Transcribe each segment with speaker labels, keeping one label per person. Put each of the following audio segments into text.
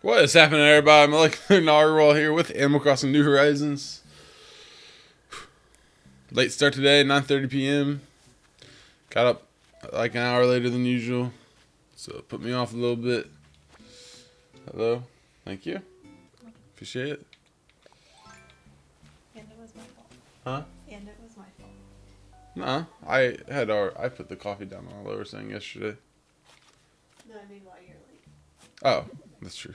Speaker 1: What is happening, everybody? MolecularNarwhal here with Animal Crossing New Horizons. Late start today, 9:30 p.m. Got up like an hour later than usual, so it put me off a little bit. Hello, thank you. Appreciate it.
Speaker 2: And it was my fault.
Speaker 1: Huh?
Speaker 2: And it was my fault.
Speaker 1: Nah, I put the coffee down on a lower thing yesterday.
Speaker 2: No, I mean while you're late.
Speaker 1: Oh, that's true.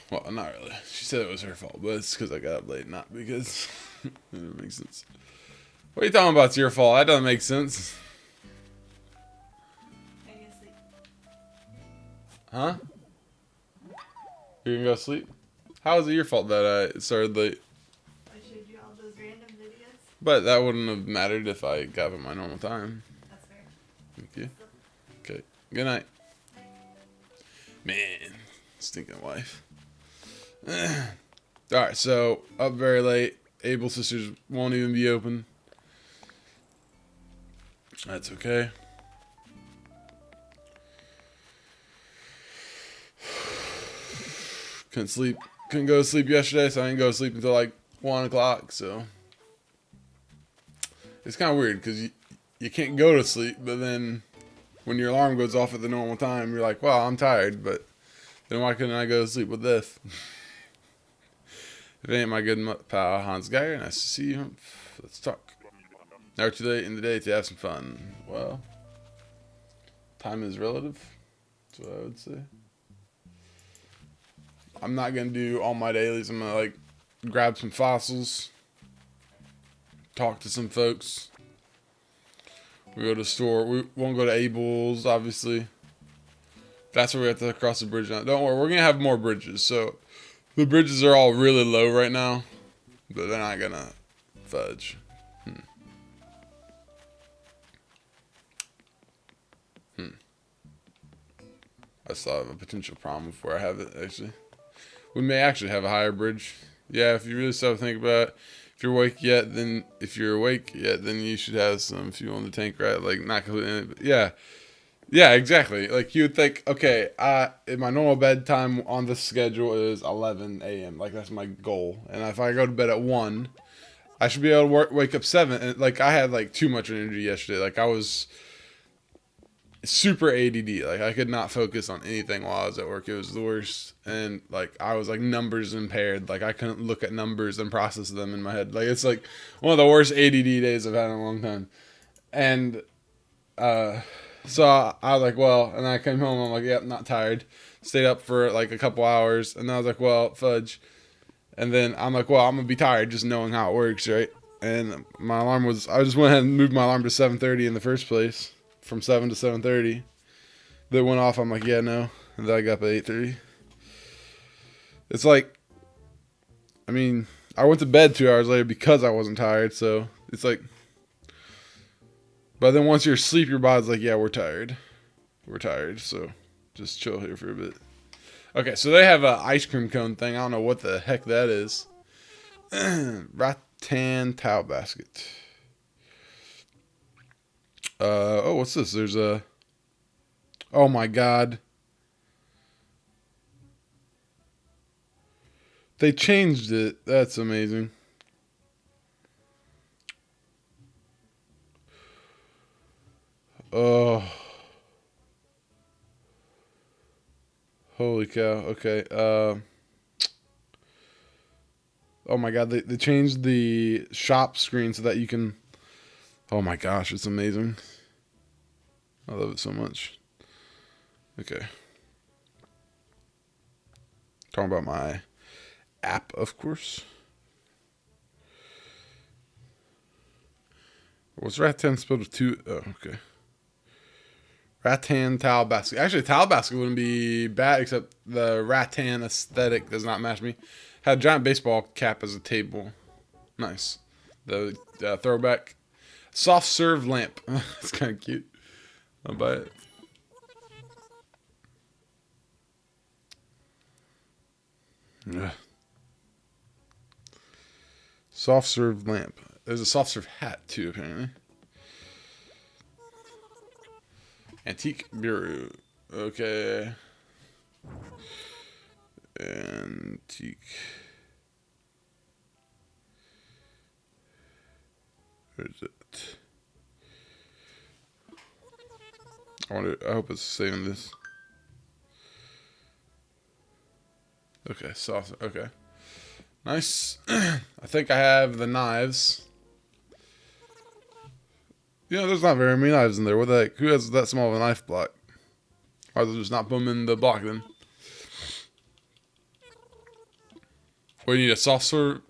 Speaker 1: Well, not really. She said it was her fault, but it's because I got up late, not because it doesn't make sense. What are you talking about? It's your fault. That doesn't make sense.
Speaker 2: I can sleep.
Speaker 1: Huh? You're gonna go sleep? How is it your fault that I started late?
Speaker 2: I showed you all those random videos.
Speaker 1: But that wouldn't have mattered if I got up at my normal time.
Speaker 2: That's fair.
Speaker 1: Thank you. Okay. Good night. Man, stinking wife. Alright, so up very late. Able Sisters won't even be open. That's okay. Couldn't sleep. Couldn't go to sleep yesterday, so I didn't go to sleep until like 1 o'clock, so. It's kind of weird, because you can't go to sleep, but then when your alarm goes off at the normal time, you're like, well, I'm tired, but then why couldn't I go to sleep with this? If it ain't my good pal HansGeiger, nice to see you. Let's talk. Never too late in the day to have some fun. Well, time is relative. That's what I would say. I'm not going to do all my dailies. I'm going to, like, grab some fossils. Talk to some folks. We go to the store. We won't go to Abel's, obviously. That's where we have to cross the bridge now. Don't worry, we're going to have more bridges. So, the bridges are all really low right now. But they're not going to fudge. I saw a potential problem before I have it, actually. We may actually have a higher bridge. Yeah, if you really start to think about it. If you're awake yet, then you should have some fuel in the tank, right? Like, not completely, but yeah. Yeah, exactly. Like, you would think, okay, my normal bedtime on this schedule is 11 a.m. Like, that's my goal. And if I go to bed at 1, I should be able to wake up 7. And, like, I had, like, too much energy yesterday. Like, I was super ADD. Like, I could not focus on anything while I was at work. It was the worst. And, like, I was, like, numbers impaired. Like, I couldn't look at numbers and process them in my head. Like, it's, like, one of the worst ADD days I've had in a long time. And, so I was like, well, and I came home. I'm like, yep, not tired. Stayed up for, like, a couple hours. And I was like, well, fudge. And then I'm like, well, I'm going to be tired just knowing how it works, right? And my alarm was, I just went ahead and moved my alarm to 7:30 in the first place. From 7 to 7:30. That went off. I'm like, yeah, no. And then I got up at 8:30. It's like, I mean, I went to bed 2 hours later because I wasn't tired. So it's like, but then once you're asleep, your body's like, yeah, we're tired. We're tired. So just chill here for a bit. Okay, so they have an ice cream cone thing. I don't know what the heck that is. Rattan towel basket. Oh, what's this? There's a, oh my god. They changed it. That's amazing. Oh. Holy cow. Okay. Oh my god, they changed the shop screen so that you can, oh my gosh, it's amazing. I love it so much. Okay. Talking about my app, of course. What's rattan spelled with 2? Oh, okay. Rattan towel basket. Actually, towel basket wouldn't be bad, except the rattan aesthetic does not match me. Had a giant baseball cap as a table. Nice. The throwback. Soft serve lamp. It's kind of cute. I'll buy it. Ugh. Soft serve lamp. There's a soft serve hat too, apparently. Antique bureau. Okay. Antique. Where is it? I hope it's saving this. Okay, soft. Okay. Nice. I think I have the knives. Yeah, there's not very many knives in there. What the heck? Who has that small of a knife block? Or they'll just not put them in the block then. We need a soft serve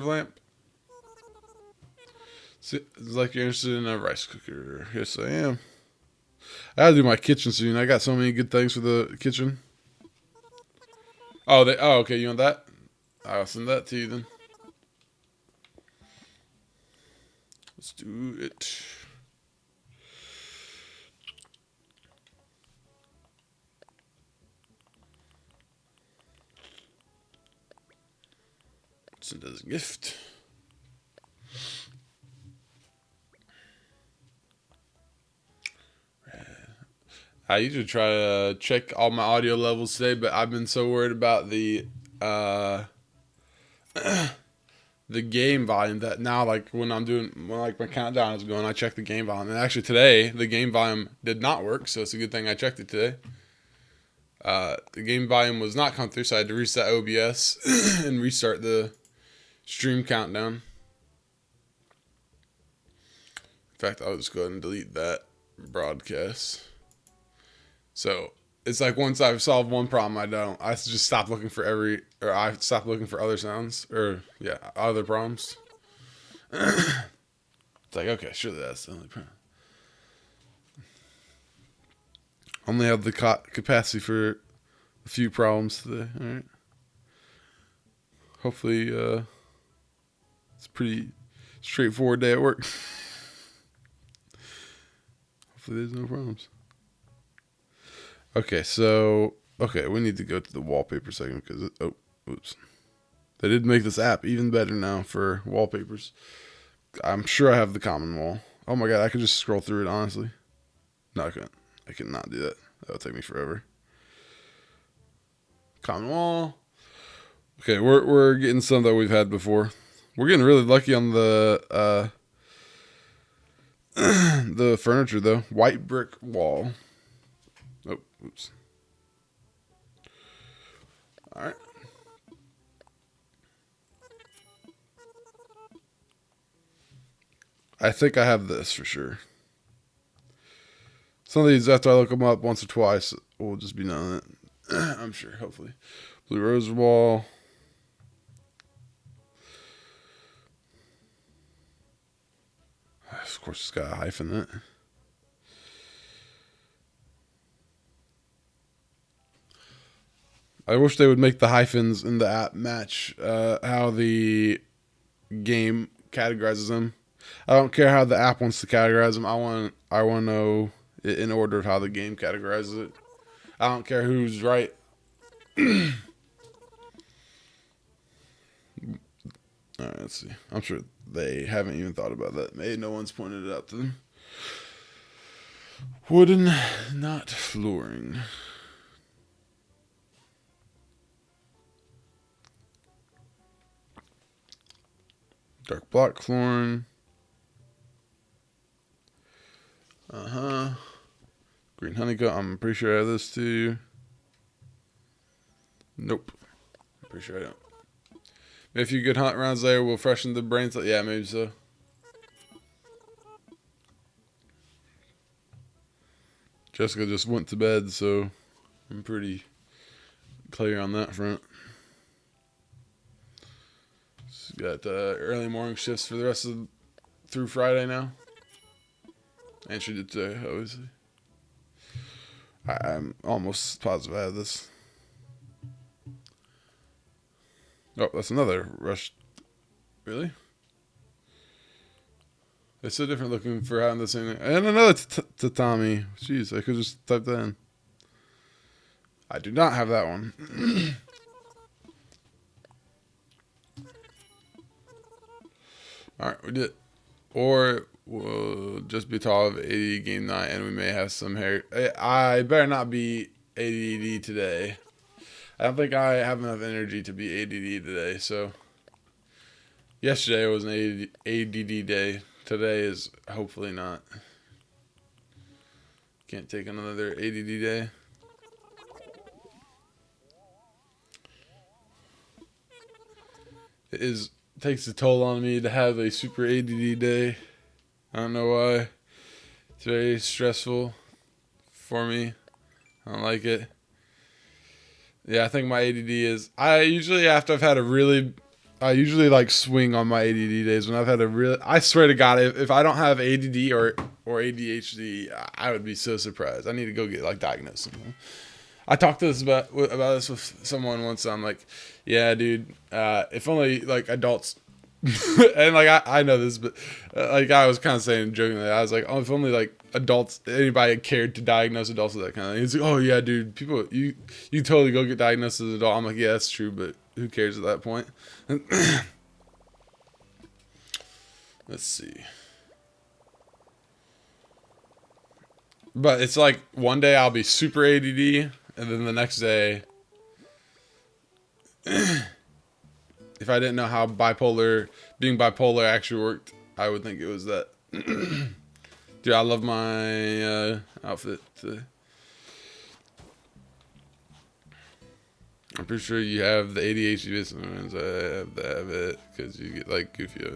Speaker 1: lamp. It's like you're interested in a rice cooker. Yes, I am. I gotta do my kitchen soon. I got so many good things for the kitchen. Oh, okay. You want that? I'll send that to you then. Let's do it. Send as a gift. I usually try to check all my audio levels today, but I've been so worried about the game volume that now, like when like my countdown is going, I check the game volume. And actually today, the game volume did not work, so it's a good thing I checked it today. The game volume was not come through, so I had to reset OBS and restart the stream countdown. In fact, I'll just go ahead and delete that broadcast. So it's like once I've solved one problem, I just stop looking for I stop looking for other sounds other problems. It's like, okay, surely that's the only problem. Only have the capacity for a few problems today. All right. Hopefully, it's a pretty straightforward day at work. Hopefully, there's no problems. Okay, we need to go to the wallpaper segment because oops. They did make this app even better now for wallpapers. I'm sure I have the common wall. Oh my god, I could just scroll through it, honestly. No, I couldn't. I could not do that. That would take me forever. Common wall. Okay, we're getting some that we've had before. We're getting really lucky on the the furniture though. White brick wall. Oh, oops. All right. I think I have this for sure. Some of these, after I look them up once or twice, will just be none of it. I'm sure, hopefully. Blue rose wall. Of course, it's got a hyphen in it. I wish they would make the hyphens in the app match how the game categorizes them. I don't care how the app wants to categorize them. I want to know it in order of how the game categorizes it. I don't care who's right. All right, let's see. I'm sure they haven't even thought about that. Maybe no one's pointed it out to them. Wooden, not flooring. Dark block flooring. Green honeycomb. I'm pretty sure I have this too. Nope. I'm pretty sure I don't. Maybe a few good hunt rounds there will freshen the brains. Yeah, maybe so. Jessica just went to bed, so I'm pretty clear on that front. She's got early morning shifts for the rest of through Friday now. And she did today, obviously. I'm almost positive I have this. Oh, that's another rush. Really? It's so different looking for having the same. And another tatami. Jeez, I could just type that in. I do not have that one. All right, we did. Or we'll just be tall of ADD game night, and we may have some hair. I better not be ADD today. I don't think I have enough energy to be ADD today. So yesterday was an ADD day. Today is hopefully not. Can't take another ADD day. It takes a toll on me to have a super ADD day. I don't know why. It's very stressful for me. I don't like it. Yeah, I think my ADD is. I usually like swing on my ADD days when I've had a really. I swear to God, if I don't have ADD or ADHD, I would be so surprised. I need to go get like diagnosed. I talked to this about this with someone once. I'm like, yeah, dude. If only like adults, and like I know this, but like I was kind of saying jokingly, I was like, oh, if only like adults, anybody cared to diagnose adults with that kind of thing. He's like, oh yeah, dude, people, you totally go get diagnosed as an adult. I'm like, yeah, that's true, but who cares at that point? Let's see. But it's like one day I'll be super ADD, and then the next day, if I didn't know how being bipolar actually worked, I would think it was that. Dude, I love my outfit today. I'm pretty sure you have the ADHD business. I have to have it because you get like goofy.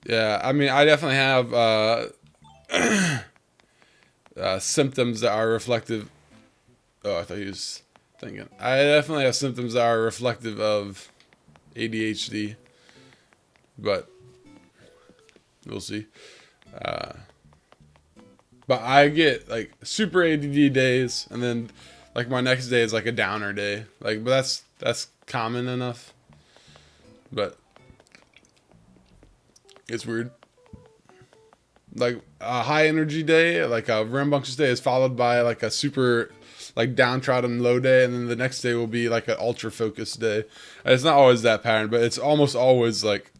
Speaker 1: Yeah, I mean, I definitely have symptoms that are reflective. Oh, I thought he was thinking. I definitely have symptoms that are reflective of ADHD, but we'll see. But I get like super ADD days, and then like my next day is like a downer day. Like, but that's common enough. But it's weird. Like a high energy day, like a rambunctious day, is followed by like a super like downtrodden low day, and then the next day will be like an ultra focused day. And it's not always that pattern, but it's almost always like,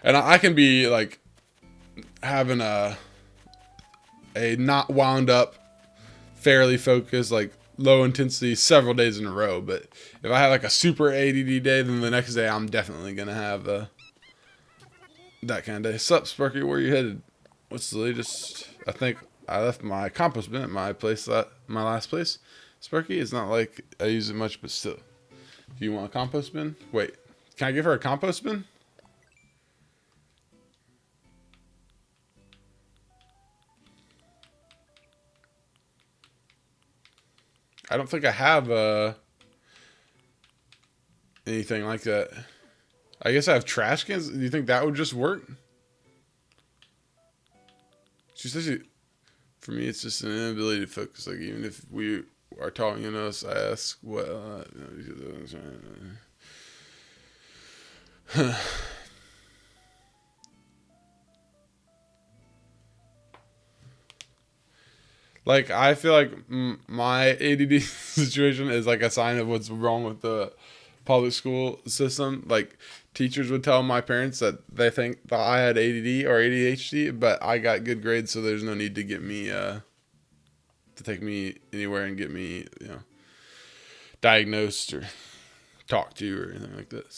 Speaker 1: and I can be like having a not wound up, fairly focused, like low intensity several days in a row. But if I have like a super ADD day, then the next day I'm definitely gonna have that kind of day. Sup, Sparky? Where you headed? What's the latest? I think I left my compost bin at my last place. Sparky, it's not like I use it much, but still. Do you want a compost bin? Wait, can I give her a compost bin? I don't think I have anything like that. I guess I have trash cans. Do you think that would just work? She says for me, it's just an inability to focus. Like, even if we are talking to us, I ask what. Like, I feel like my ADD situation is like a sign of what's wrong with the public school system. Like, teachers would tell my parents that they think that I had ADD or ADHD, but I got good grades, so there's no need to get me to take me anywhere and get me, diagnosed or talked to or anything like that.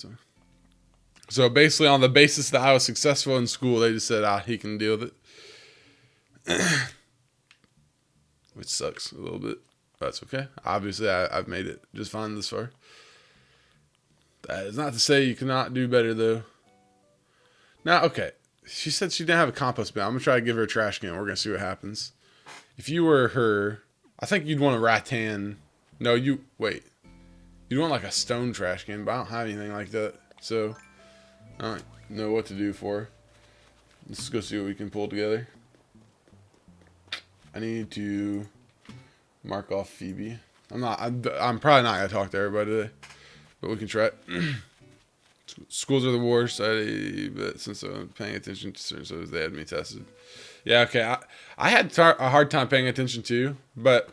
Speaker 1: So basically, on the basis that I was successful in school, they just said, he can deal with it. Which sucks a little bit. That's okay. Obviously, I've made it just fine this far. That is not to say you cannot do better, though. Now, okay. She said she didn't have a compost bin. I'm going to try to give her a trash can. We're going to see what happens. If you were her, I think you'd want a rattan. No, wait. You'd want like a stone trash can, but I don't have anything like that. So, I don't know what to do for her. Let's go see what we can pull together. I need to mark off Phoebe. I'm probably not gonna talk to everybody today, but we can try it. Schools are the worst, but since I'm paying attention to certain shows, they had me tested. Yeah, okay. I had a hard time paying attention too, but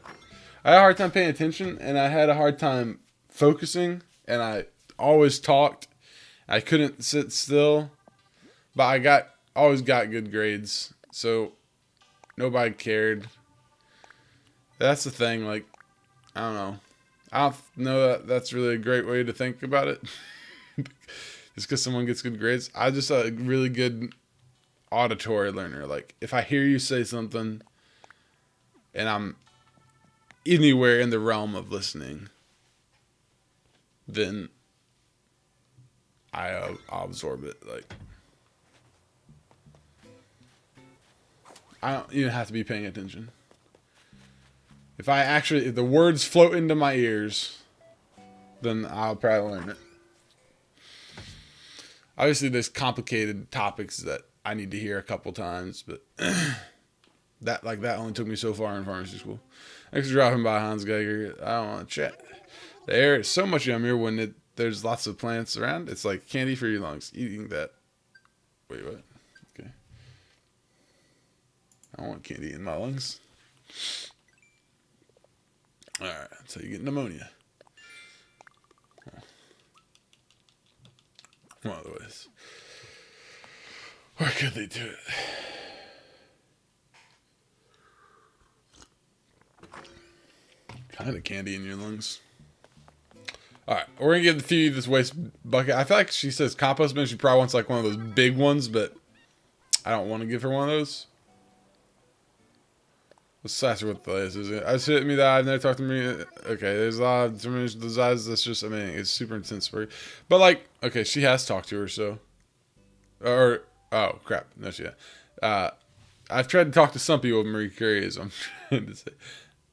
Speaker 1: I had a hard time paying attention, and I had a hard time focusing. and I always talked. I couldn't sit still, but always got good grades. So nobody cared. That's the thing. Like, I don't know. I don't know that that's really a great way to think about it. Just because someone gets good grades. I'm just a really good auditory learner. Like, if I hear you say something and I'm anywhere in the realm of listening, then I'll absorb it. Like, I don't even have to be paying attention. If the words float into my ears, then I'll probably learn it. Obviously, there's complicated topics that I need to hear a couple times, but that only took me so far in pharmacy school. Thanks for dropping by, HansGeiger. I don't want to chat. The air is so much yummier when there's lots of plants around. It's like candy for your lungs. Eating that. Wait, what? Okay. I don't want candy in my lungs. Alright, so you get pneumonia. One of the ways. Or could they do it? Kind of candy in your lungs. Alright, we're going to give the few this waste bucket. I feel like she says compost bin. She probably wants like one of those big ones, but I don't want to give her one of those. Let's ask her what the latest is. I said me that I've never talked to me. Okay, there's a lot of determination. The size that's just, I mean, it's super intense for you. But like, okay, she has talked to her, so. Or, oh, crap. No, she has. I've tried to talk to some people with Marie Curie, as I'm trying to say.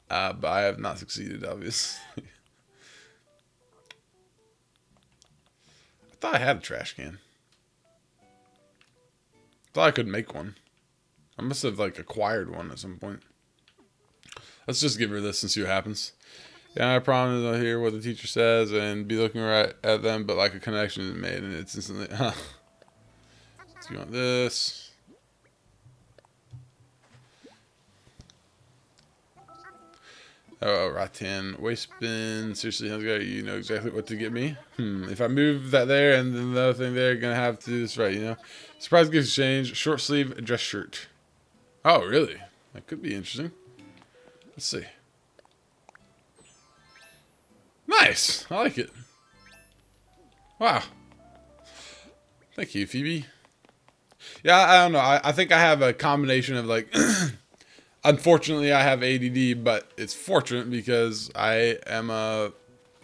Speaker 1: But I have not succeeded, obviously. I thought I had a trash can. Thought I could make one. I must have, like, acquired one at some point. Let's just give her this and see what happens. Yeah, I promise I'll hear what the teacher says and be looking right at them, but like a connection is made and it's instantly, huh. So you want this. Oh, Rattan. Waste bin. Seriously, HansGeiger, you know exactly what to get me. If I move that there and then the other thing there, gonna have to do this right, you know? Surprise gift exchange. Short sleeve dress shirt. Oh, really? That could be interesting. Let's see. Nice. I like it. Wow. Thank you, Phoebe. Yeah, I don't know. I think I have a combination of like... Unfortunately, I have ADD, but it's fortunate because I am a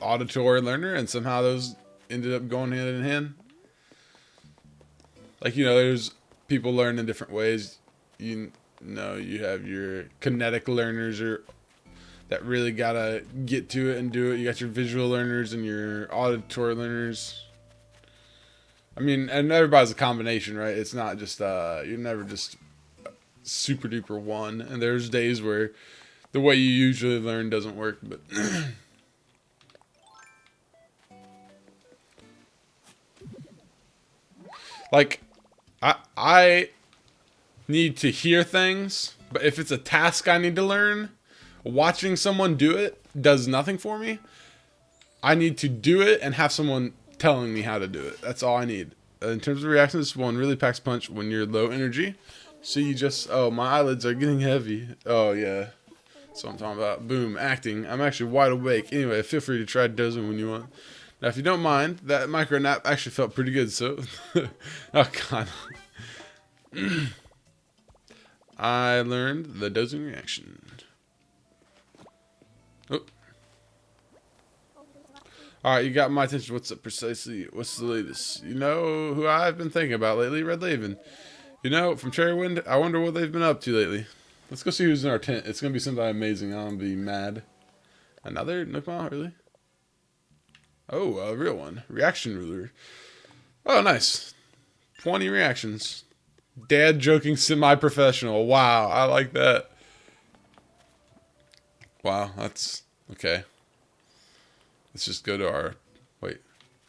Speaker 1: auditory learner, and somehow those ended up going hand in hand. Like, you know, there's people learn in different ways. You know, you have your kinetic learners that really gotta get to it and do it. You got your visual learners and your auditory learners. I mean, and everybody's a combination, right? It's not just you're never just super duper one. And there's days where the way you usually learn doesn't work, but like I need to hear things, but if it's a task I need to learn, watching someone do it does nothing for me. I need to do it and have someone telling me how to do it. That's all I need. In terms of reactions, one really packs punch when you're low energy. So you just, oh, my eyelids are getting heavy. Oh, yeah. That's what I'm talking about. Boom, acting. I'm actually wide awake. Anyway, feel free to try dozing when you want. Now, if you don't mind, that micro nap actually felt pretty good, so. Oh, God. I learned the dozing reaction. Oh. Alright, you got my attention. What's up precisely? What's the latest? You know who I've been thinking about lately? Red Laven. You know, from Cherrywind, I wonder what they've been up to lately. Let's go see who's in our tent. It's going to be something amazing. I'm going to be mad. Another Nookmile? Really? Oh, a real one. Reaction ruler. Oh, nice. 20 reactions. Dad joking semi-professional. Wow, I like that. Wow, that's... Okay. Let's just go to our... Wait.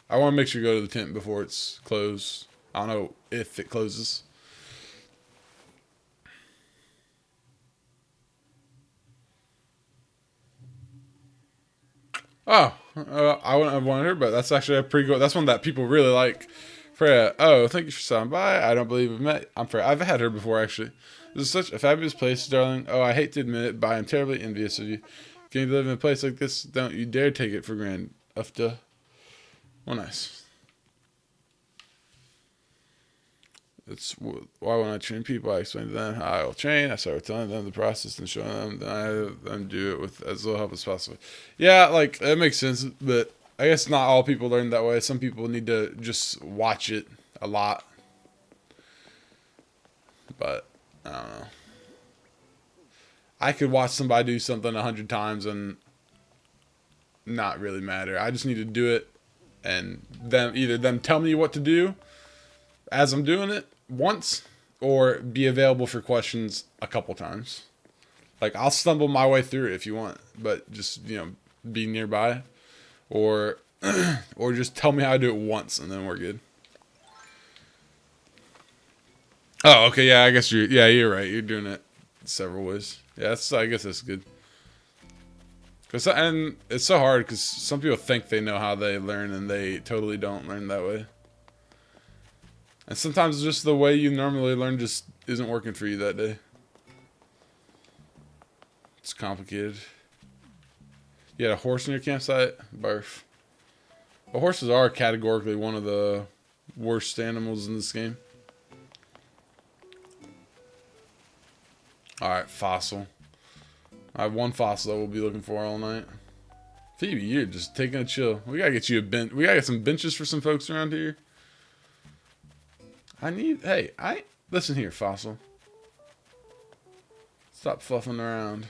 Speaker 1: I want to make sure you go to the tent before it's closed. I don't know if it closes. Oh, I wouldn't have wanted her, but that's actually a pretty good. That's one that people really like. Freya, oh, thank you for stopping by. I don't believe we've met. I'm Freya. I've had her before, actually. This is such a fabulous place, darling. Oh, I hate to admit it, but I'm terribly envious of you. Can you live in a place like this? Don't you dare take it for granted. Ufta. Well, nice. It's why when I train people, I explain to them how I will train. I start telling them the process and showing them. Then I have them do it with as little help as possible. Yeah, like, that makes sense, but I guess not all people learn that way. Some people need to just watch it a lot. But, I don't know. I could watch somebody do something 100 times and not really matter. I just need to do it and either them tell me what to do as I'm doing it once or be available for questions a couple times. Like, I'll stumble my way through it if you want, but just, be nearby or just tell me how to do it once and then we're good. Oh, okay. Yeah, I guess you're right. You're doing it several ways. Yeah, I guess that's good. And it's so hard because some people think they know how they learn and they totally don't learn that way. And sometimes just the way you normally learn just isn't working for you that day. It's complicated. You had a horse in your campsite? Barf. Well, horses are categorically one of the worst animals in this game. Alright, fossil. I have one fossil that we'll be looking for all night. Phoebe, you're just taking a chill. We gotta get you a bench. We gotta get some benches for some folks around here. Listen here, fossil. Stop fluffing around.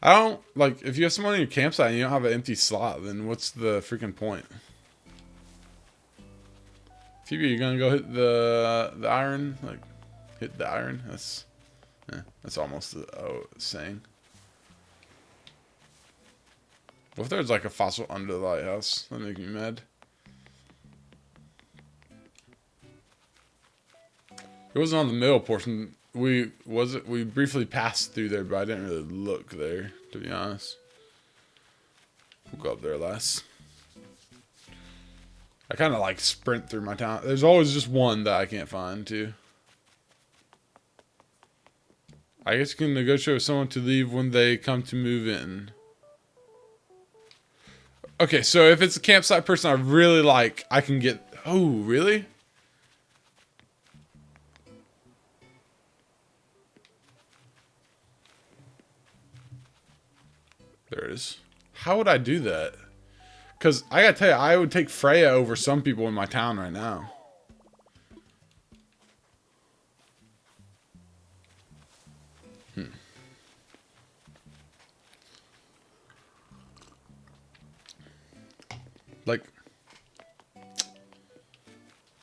Speaker 1: I don't, if you have someone in your campsite and you don't have an empty slot, then what's the freaking point? Phoebe, you're gonna go hit the iron? Hit the iron? That's almost a saying. What if there's a fossil under the lighthouse? That'd make me mad. It wasn't on the middle portion. We briefly passed through there, but I didn't really look there, to be honest. We'll go up there last. I kind of sprint through my town. There's always just one that I can't find, too. I guess you can negotiate with someone to leave when they come to move in. Okay, so if it's a campsite person I really like, I can get... Oh, really? There it is. How would I do that? Because I gotta tell you, I would take Freya over some people in my town right now.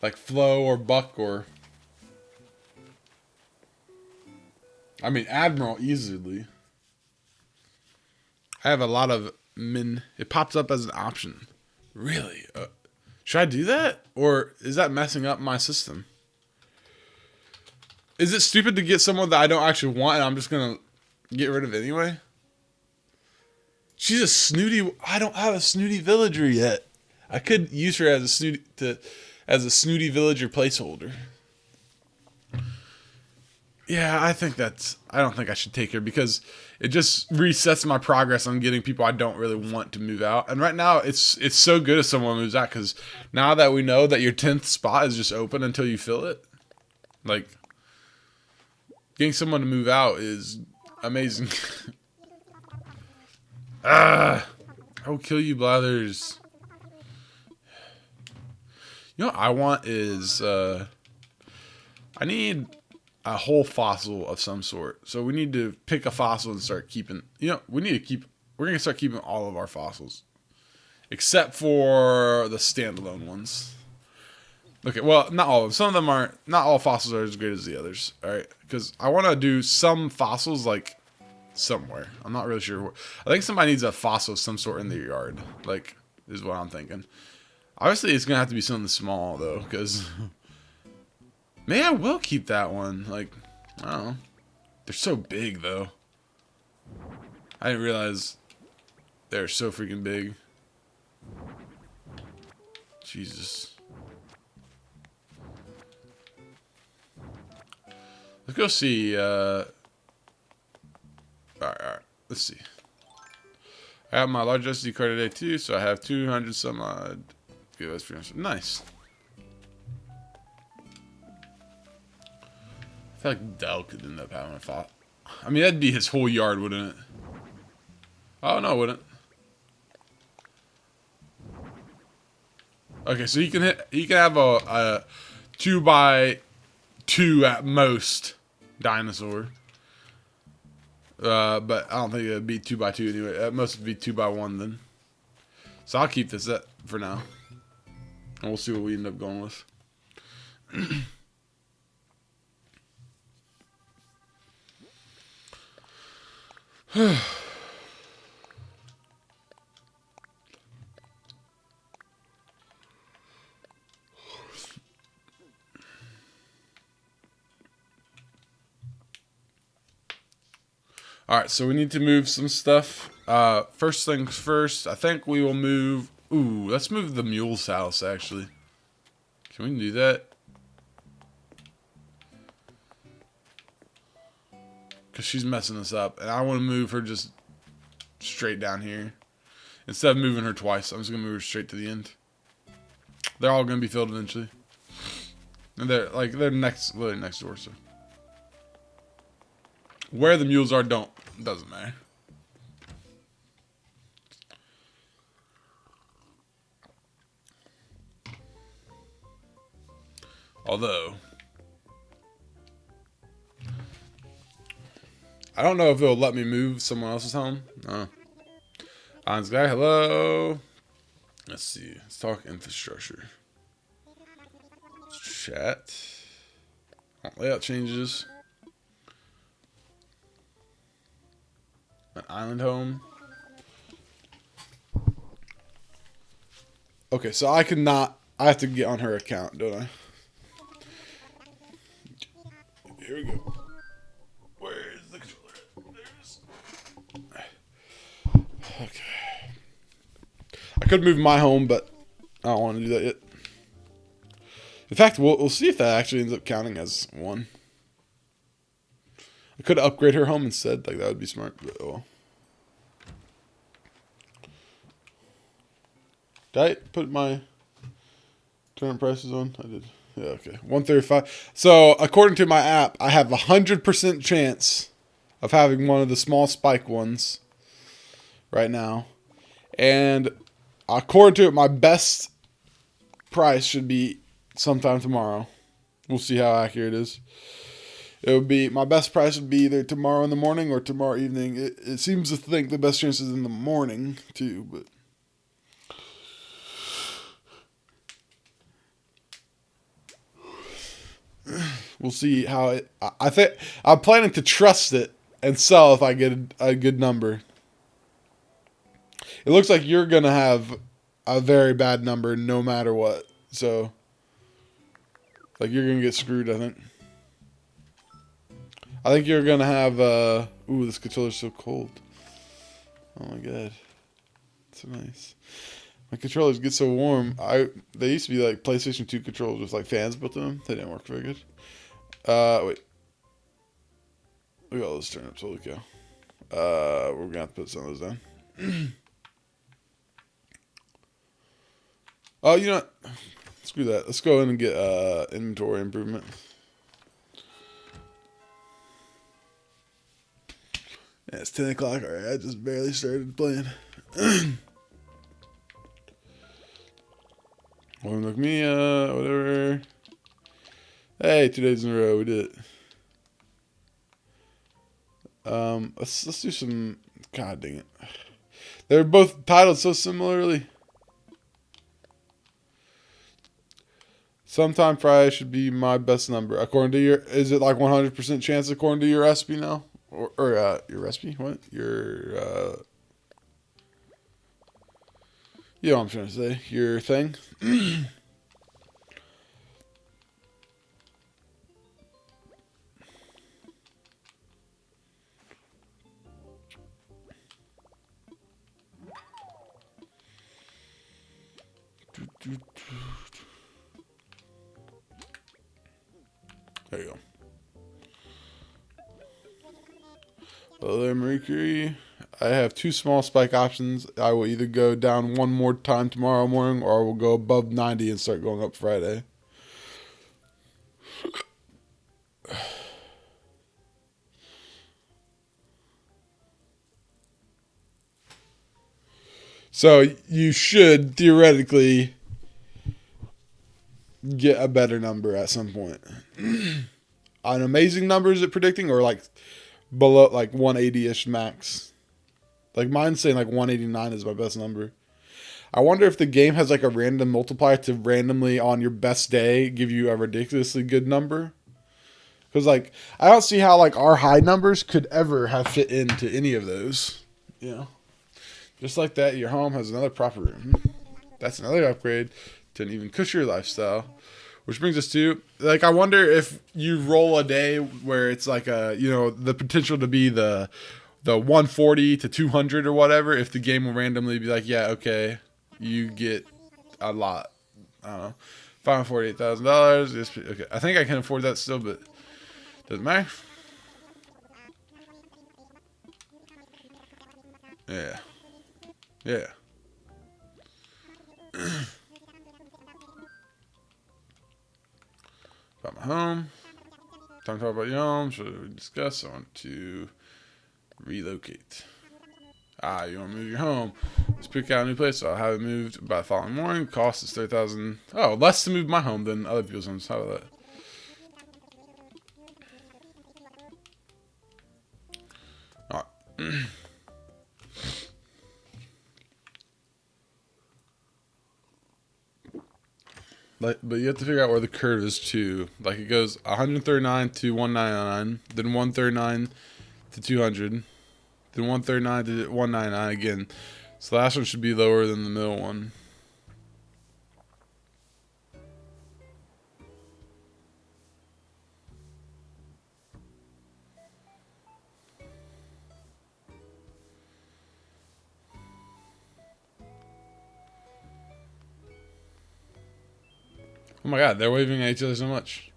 Speaker 1: Like Flo or Buck or... I mean, Admiral easily. I have a lot of men. It pops up as an option. Really? Should I do that? Or is that messing up my system? Is it stupid to get someone that I don't actually want and I'm just going to get rid of anyway? She's a snooty... I don't have a snooty villager yet. I could use her as a snooty villager placeholder. Yeah, I don't think I should take her because it just resets my progress on getting people I don't really want to move out. And right now, it's so good if someone moves out because now that we know that your 10th spot is just open until you fill it, getting someone to move out is amazing. I will kill you, Blathers. You know what I want is, I need a whole fossil of some sort. So we need to pick a fossil and start keeping, we're going to start keeping all of our fossils. Except for the standalone ones. Okay, well, not all of them. Some of them aren't, not all fossils are as great as the others. Alright, because I want to do some fossils, somewhere. I'm not really sure. I think somebody needs a fossil of some sort in their yard. Is what I'm thinking. Obviously, it's going to have to be something small, though, because... Maybe I will keep that one. I don't know. They're so big, though. I didn't realize they're so freaking big. Jesus. Let's go see, alright. Let's see. I have my large SD card today, too, so I have 200 some odd. Okay, that's pretty nice. I feel like Dell could end up having a thought. I mean, that'd be his whole yard, wouldn't it? Oh, no, it wouldn't. Okay, so you can have a 2x2 at most dinosaur. But I don't think it'd be 2x2 anyway. At most it'd be 2x1 then. So I'll keep this up for now. And we'll see what we end up going with. Alright, so we need to move some stuff. First things first, I think we will move... Ooh, let's move the mule's house, actually. Can we do that? Because she's messing us up. And I want to move her just straight down here. Instead of moving her twice, I'm just going to move her straight to the end. They're all going to be filled eventually. And they're literally next door, so... Where the mules are, doesn't matter. Although, I don't know if it'll let me move someone else's home. No. HansGeiger, hello. Let's see. Let's talk infrastructure. Chat. Layout changes. An island home. Okay, so I have to get on her account, don't I? Here we go. Where is the controller? There it is. Okay. I could move my home, but I don't want to do that yet. In fact, we'll see if that actually ends up counting as one. I could upgrade her home instead. Like, that would be smart. But, oh well. Did I put my current prices on? I did. Yeah, okay. 135. So, according to my app, I have 100% chance of having one of the small spike ones right now. And according to it, my best price should be sometime tomorrow. We'll see how accurate it is. It would be, my best price would be either tomorrow in the morning or tomorrow evening. It seems to think the best chance is in the morning, too, but. We'll see how it, I think, I'm planning to trust it and sell if I get a good number. It looks like you're going to have a very bad number no matter what. So, like, you're going to get screwed, I think. I think you're going to have, ooh, this controller's so cold. Oh my god. It's so nice. My controllers get so warm. They used to be like PlayStation 2 controllers with like fans built in them. They didn't work very good. Wait. Look at all those turnips. Holy cow. We're going to have to put some of those down. Oh, you know what? Screw that. Let's go in and get inventory improvement. Yeah, it's 10 o'clock. Alright, I just barely started playing. One look me, whatever. Hey, 2 days in a row, we did it. Let's do some. God dang it! They're both titled so similarly. Sometime Friday should be my best number according to your. Is it like 100% chance according to your recipe now, or your recipe? What your you know what I'm trying to say? Your thing. There you go. Hello there, Mercury. I have 2 small spike options. I will either go down one more time tomorrow morning, or I will go above 90 and start going up Friday. So you should theoretically get a better number at some point. An amazing number is it predicting, or like below like 180-ish max? Like mine's saying like 189 is my best number. I wonder if the game has like a random multiplier to randomly on your best day give you a ridiculously good number. Because like I don't see how like our high numbers could ever have fit into any of those. You know, just like that, your home has another proper room. That's another upgrade to an even cushier lifestyle. Which brings us to, like, I wonder if you roll a day where it's like a, you know, the potential to be the 140 to 200 or whatever, if the game will randomly be like, yeah, okay, you get a lot. I don't know, $548,000. Okay, I think I can afford that still, but doesn't matter. Yeah. Yeah. About my home. Time to talk about your home. Should we discuss? I want to relocate. You want to move your home. Let's pick out a new place. So I'll have it moved by the following morning. Cost is $30,000. Oh, less to move my home than other people's homes. How about that? All right. But you have to figure out where the curve is too. Like it goes 139 to 199, then 139 to 200, then 139 to 199 again. So the last one should be lower than the middle one. Oh my god, they're waving at each other so much.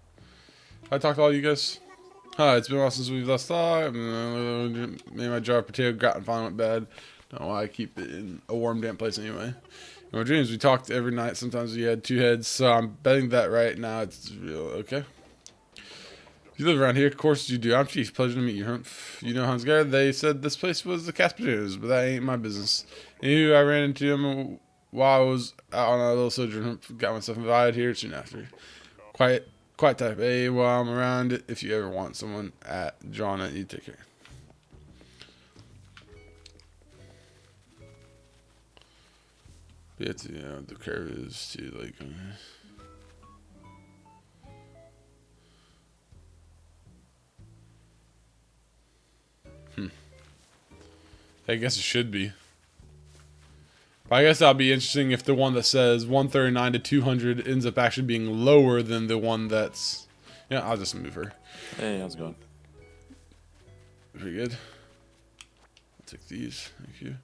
Speaker 1: I talked to all you guys. Hi, it's been a while since we've last talked. Me and my jar of potato gratin finally went bad. Don't know why I keep it in a warm, damp place anyway. In my dreams, we talked every night. Sometimes we had 2 heads, so I'm betting that right now it's real. Okay. You live around here, of course you do. I'm Chief. Pleasure to meet you. You know HansGeiger. They said this place was the Casperinos, but that ain't my business. Anywho, I ran into him while I was out on a little sojourn. Got myself invited here soon after. Quite type A while I'm around. If you ever want someone at John, you take care. Yeah, you know, the curve is too like. I guess it should be. But I guess that'll be interesting if the one that says 139 to 200 ends up actually being lower than the one that's. Yeah, I'll just move her.
Speaker 3: Hey, how's it going?
Speaker 1: Pretty good. I'll take these. Thank you.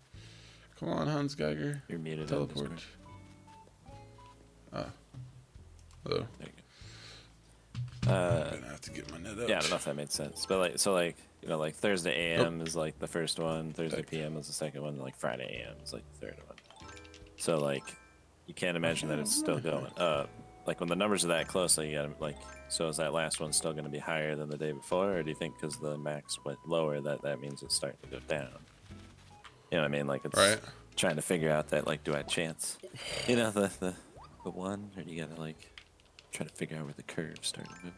Speaker 1: Come on, HansGeiger.
Speaker 3: You're muted.
Speaker 1: Teleport. Oh. Hello.
Speaker 3: There you go.
Speaker 1: I'm gonna have to get my net up.
Speaker 3: Yeah, I don't know if that made sense, but like, so like, you know, like Thursday AM is like the first one, Thursday PM is the second one, and like Friday AM is like the third one. So like, you can't imagine that it's still going up. Like when the numbers are that close, like you gotta like, so is that last one still going to be higher than the day before, or do you think because the max went lower that means it's starting to go down? You know what I mean? Like it's
Speaker 1: right.
Speaker 3: Trying to figure out that like, do I chance, you know, the one, or do you gotta like try to figure out where the curve started moving?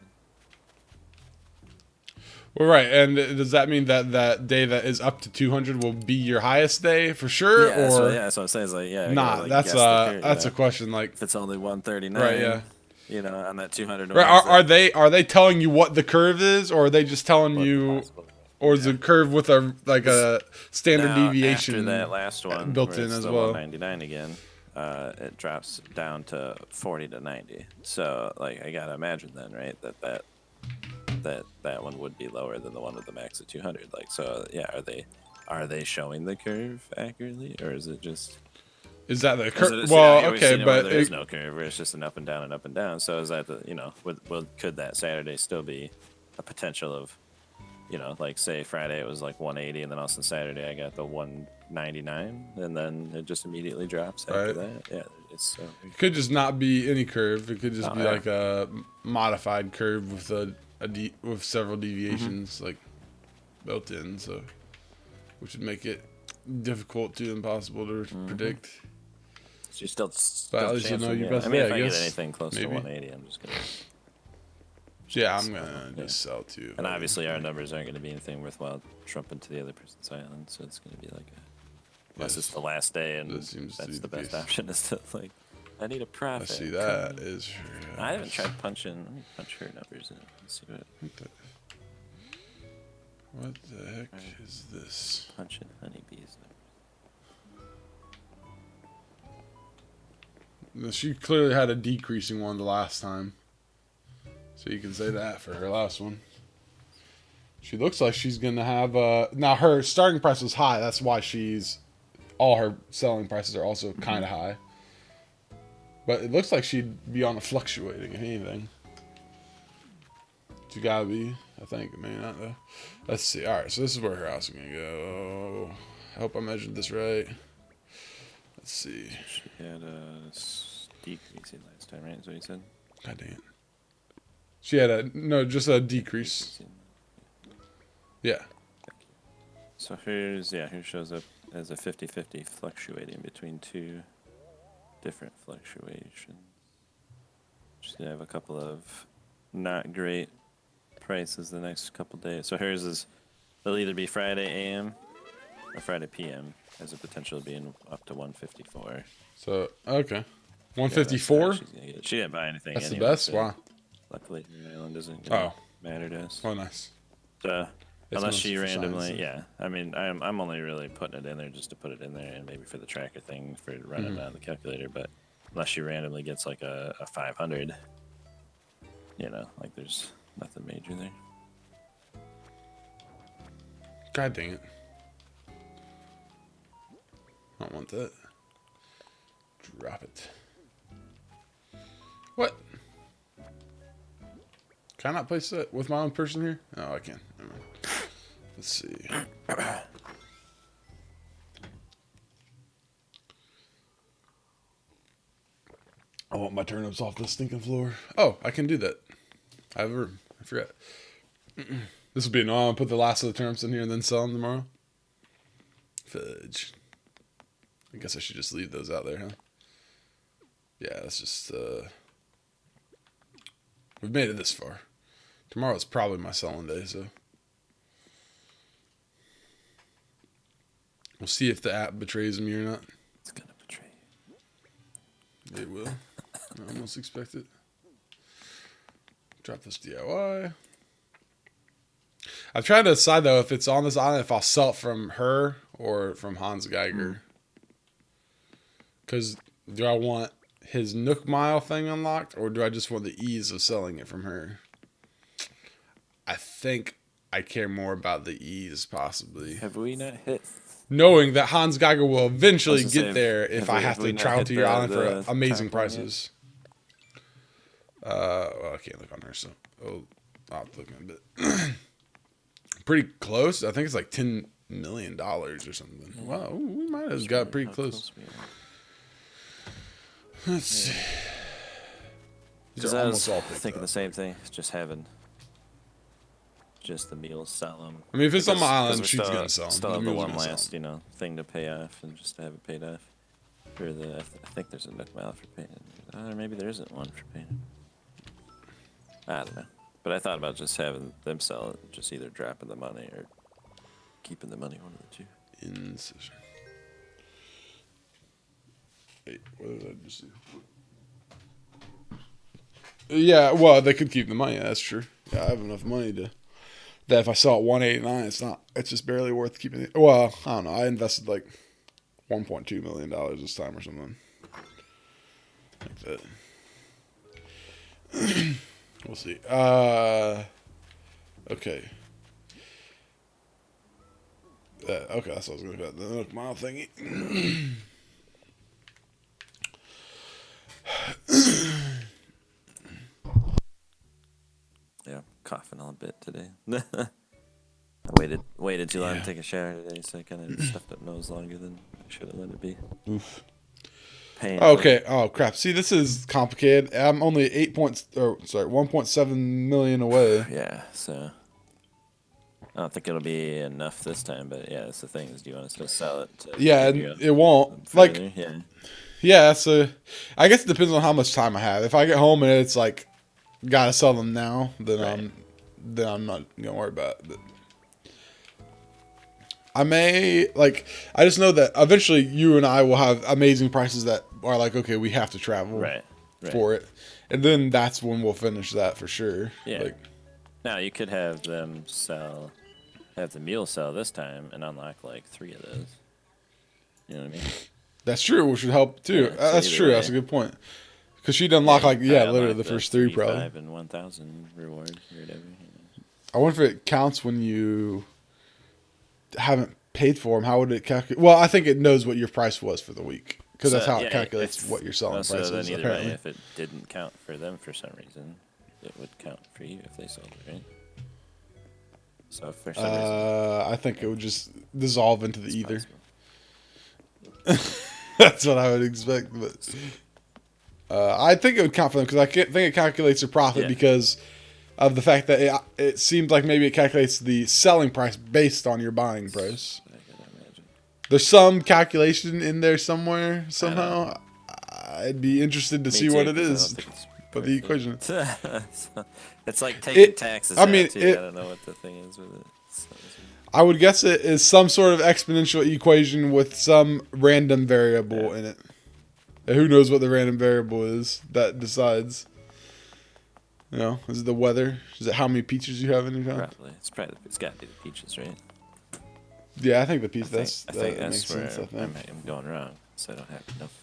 Speaker 1: Well, right, and does that mean that that day that is up to 200 will be your highest day for sure,
Speaker 3: Yeah,
Speaker 1: or
Speaker 3: that's what I'm saying. Is like, yeah,
Speaker 1: nah?
Speaker 3: like,
Speaker 1: That's that's a question. Like,
Speaker 3: if it's only 139,
Speaker 1: right? Yeah.
Speaker 3: You know, on that 200.
Speaker 1: Right? Are they telling you what the curve is, or are they just telling you, or is the curve with a like a standard deviation
Speaker 3: after that last one
Speaker 1: built in as well?
Speaker 3: 199 again. It drops down to 40 to 90. So like, I gotta imagine then, right, that one would be lower than the one with the max at 200. Like, so yeah, are they showing the curve accurately, or is it just
Speaker 1: Is that the
Speaker 3: Is
Speaker 1: curve?
Speaker 3: it-
Speaker 1: Well,
Speaker 3: yeah, we've
Speaker 1: okay,
Speaker 3: seen it where
Speaker 1: but
Speaker 3: there is no curve, where it's just an up and down and up and down. So is that could that Saturday still be a potential of, like say Friday it was like 180, and then all of a sudden Saturday I got the 199, and then it just immediately drops after
Speaker 1: Right.
Speaker 3: that. Yeah, it's so.
Speaker 1: it could just not be any curve. It could just
Speaker 3: Oh,
Speaker 1: be
Speaker 3: yeah.
Speaker 1: like a modified curve with with several deviations like built in, so which would make it difficult to impossible to predict.
Speaker 3: So you still,
Speaker 1: But at least you know your best
Speaker 3: I mean,
Speaker 1: bet,
Speaker 3: if
Speaker 1: I
Speaker 3: I get
Speaker 1: guess.
Speaker 3: anything close
Speaker 1: Maybe.
Speaker 3: to 180, I'm just gonna.
Speaker 1: Yeah, I'm gonna just sell too.
Speaker 3: And obviously, our numbers aren't going to be anything worthwhile trumping to the other person's island, so it's going to be like unless it's the last day, and
Speaker 1: That seems to
Speaker 3: that's
Speaker 1: be
Speaker 3: the
Speaker 1: the
Speaker 3: best
Speaker 1: case.
Speaker 3: option. Is to like, I need a
Speaker 1: I
Speaker 3: profit.
Speaker 1: see
Speaker 3: come
Speaker 1: that
Speaker 3: on.
Speaker 1: is.
Speaker 3: I haven't tried punching. Let me punch her numbers in. Let's see
Speaker 1: What the heck is this?
Speaker 3: punching honeybees.
Speaker 1: She clearly had a decreasing one the last time. So you can say that for her last one. She looks like she's going to have... now, her starting price was high. That's why all her selling prices are also kind of high. But it looks like she'd be on a fluctuating, if anything. She got to be, I think. Maybe not, though. Let's see. All right, so this is where her house is going to go. I hope I measured this right. Let's see.
Speaker 3: She had a decreasing last time, right? Is what you said?
Speaker 1: God dang it. She had just a decrease. Yeah.
Speaker 3: So here shows up as a 50-50 fluctuating between two different fluctuations. She's gonna have a couple of not great prices the next couple days. So hers it'll either be Friday AM or Friday PM. Has a potential of being up to 154.
Speaker 1: So, okay.
Speaker 3: Yeah,
Speaker 1: 154?
Speaker 3: she didn't buy anything.
Speaker 1: That's the
Speaker 3: anyway,
Speaker 1: best?
Speaker 3: so
Speaker 1: Wow.
Speaker 3: Luckily, your island doesn't matter to us.
Speaker 1: Oh, nice.
Speaker 3: So,
Speaker 1: It's
Speaker 3: unless
Speaker 1: mostly
Speaker 3: she
Speaker 1: for
Speaker 3: randomly,
Speaker 1: science,
Speaker 3: yeah. I mean, I'm only really putting it in there just to put it in there, and maybe for the tracker thing for running on the calculator. But unless she randomly gets like a 500, like there's nothing major there.
Speaker 1: God dang it. I don't want that. Drop it. What? Can I not place that with my own person here? Oh, I can. Never mind. Let's see. I want my turnips off this stinking floor. Oh, I can do that. I have a room. I forgot. This will be annoying. I'll put the last of the turnips in here and then sell them tomorrow. Fudge. I guess I should just leave those out there, huh? Yeah, that's just, we've made it this far. Tomorrow's probably my selling day, so. We'll see if the app betrays me or not.
Speaker 3: It's gonna betray you.
Speaker 1: It will. I almost expect it. Drop this DIY. I've tried to decide, though, if it's on this island, if I'll sell it from her or from HansGeiger. Because do I want his Nook Mile thing unlocked, or do I just want the ease of selling it from her? I think I care more about the ease, possibly.
Speaker 3: Have we not hit?
Speaker 1: Knowing that HansGeiger will eventually
Speaker 3: I was gonna
Speaker 1: get
Speaker 3: say,
Speaker 1: there if I have
Speaker 3: have we
Speaker 1: to
Speaker 3: not
Speaker 1: travel
Speaker 3: hit
Speaker 1: to your island
Speaker 3: the
Speaker 1: for amazing
Speaker 3: top one yet?
Speaker 1: prices. Well, I can't look on her, so I'll have to look in a bit. Pretty close. I think it's like $10 million or something. Wow, we might have got pretty close. Let's see. These
Speaker 3: Because
Speaker 1: are
Speaker 3: I
Speaker 1: almost
Speaker 3: was
Speaker 1: all picked
Speaker 3: thinking
Speaker 1: up.
Speaker 3: the same thing, just having just the meals sell them.
Speaker 1: I mean, if it's on my island,
Speaker 3: we
Speaker 1: she's
Speaker 3: still,
Speaker 1: gonna sell 'em.
Speaker 3: Still
Speaker 1: The
Speaker 3: have the
Speaker 1: meals are
Speaker 3: one
Speaker 1: gonna
Speaker 3: last,
Speaker 1: sell
Speaker 3: thing to pay off, and just to have it paid off. For the, I think there's a Nook Mile for paying. Or maybe there isn't one for paying. I don't know. But I thought about just having them sell it, just either dropping the money or keeping the money, one of the two.
Speaker 1: Incision. Wait, what did I just do? Yeah, well, they could keep the money. That's true. Yeah, I have enough money that if I sell at 189, it's just barely worth keeping it. Well, I don't know. I invested like $1.2 million this time or something like that. We'll see. Okay. Okay, that's what I was going to do. The Nook Mile thingy.
Speaker 3: coughing all a bit today. I waited too long to take a shower today, so I kind of stuffed up nose longer than I should have let it be.
Speaker 1: Oof.
Speaker 3: Painful.
Speaker 1: Okay. Oh crap. See, this is complicated. I'm only 1.7 million away.
Speaker 3: Yeah, so I don't think it'll be enough this time, but yeah, that's the thing is, do you want to still sell it?
Speaker 1: Yeah, and it won't. Like,
Speaker 3: yeah.
Speaker 1: yeah. So, I guess it depends on how much time I have. If I get home and it's like, gotta sell them now, then
Speaker 3: Right.
Speaker 1: I'm not gonna worry about it. But I may I just know that eventually you and I will have amazing prices that are like, okay, we have to travel
Speaker 3: Right.
Speaker 1: for it, and then that's when we'll finish that for sure.
Speaker 3: Yeah.
Speaker 1: Like,
Speaker 3: Now you could have them have the mule sell this time and unlock like 3 of those. You know what I mean?
Speaker 1: that's true, which would help too.
Speaker 3: Yeah, so
Speaker 1: That's
Speaker 3: either
Speaker 1: true.
Speaker 3: way.
Speaker 1: That's a good point. Because she'd unlock
Speaker 3: probably
Speaker 1: literally
Speaker 3: unlock
Speaker 1: the first 3
Speaker 3: 3,
Speaker 1: probably.
Speaker 3: 5, and 1,000 rewards or whatever.
Speaker 1: I wonder if it counts when you haven't paid for them. How would it calculate? Well, I think it knows what your price was for the week because that's how it calculates what your selling
Speaker 3: so
Speaker 1: price
Speaker 3: then
Speaker 1: is.
Speaker 3: either
Speaker 1: Apparently,
Speaker 3: way, if it didn't count for them for some reason, it would count for you if they sold it, right? So if for some reason,
Speaker 1: I think it would just dissolve into the
Speaker 3: it's
Speaker 1: ether.
Speaker 3: possible.
Speaker 1: That's what I would expect, but I think it would count for them because I think it calculates your profit
Speaker 3: Yeah.
Speaker 1: because of the fact that it seems like maybe it calculates the selling price based on your buying price.
Speaker 3: I can imagine.
Speaker 1: There's some calculation in there somewhere somehow. I'd be interested to see
Speaker 3: Me
Speaker 1: what
Speaker 3: too,
Speaker 1: it
Speaker 3: 'cause I don't
Speaker 1: is
Speaker 3: think it's
Speaker 1: for the
Speaker 3: worth
Speaker 1: equation.
Speaker 3: it. It's like taking taxes.
Speaker 1: I mean,
Speaker 3: too.
Speaker 1: it-
Speaker 3: I don't know what the thing is with it. So,
Speaker 1: I would guess it is some sort of exponential equation with some random variable in it. And who knows what the random variable is that decides? You know, is it the weather? Is it how many peaches you have in your town?
Speaker 3: probably it's got to be the peaches, right?
Speaker 1: Yeah, I think the peach.
Speaker 3: I
Speaker 1: that
Speaker 3: think
Speaker 1: makes
Speaker 3: that's where
Speaker 1: sense. I think.
Speaker 3: I'm going wrong. So I don't have enough.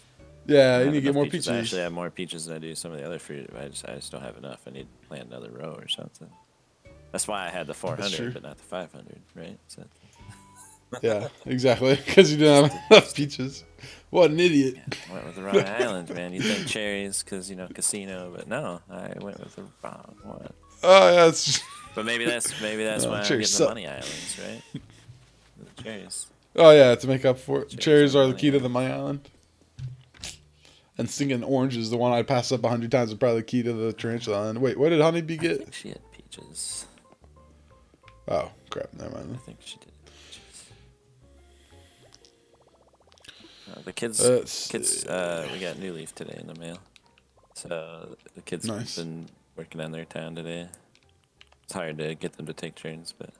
Speaker 1: Yeah,
Speaker 3: I
Speaker 1: you
Speaker 3: have
Speaker 1: need to get
Speaker 3: enough
Speaker 1: more
Speaker 3: peaches.
Speaker 1: peaches.
Speaker 3: I actually have more peaches than I do some of the other fruit. I just don't have enough. I need to plant another row or something. That's why I had the
Speaker 1: true.
Speaker 3: 400, but not the 500, right? So,
Speaker 1: Yeah, exactly. Because you didn't have enough peaches. What an idiot.
Speaker 3: I went with the wrong island, man. You think cherries because, casino, but no, I went with the wrong one.
Speaker 1: Oh, yeah, it's just,
Speaker 3: But maybe that's why I'm getting
Speaker 1: cherries
Speaker 3: the
Speaker 1: suck.
Speaker 3: money islands, right? The cherries.
Speaker 1: oh, yeah, to make up for it. Cherries
Speaker 3: are
Speaker 1: are the
Speaker 3: money
Speaker 1: key to
Speaker 3: island.
Speaker 1: the money island. And stinging oranges, the one I'd pass up 100 times, is probably the key to the tarantula island. Wait, what did Honeybee
Speaker 3: I
Speaker 1: get?
Speaker 3: think she had peaches.
Speaker 1: Oh, crap, never mind.
Speaker 3: I think she did. Peaches. The kids, we got New Leaf today in the mail. So the kids
Speaker 1: Nice.
Speaker 3: have been working on their town today. It's hard to get them to take turns, but.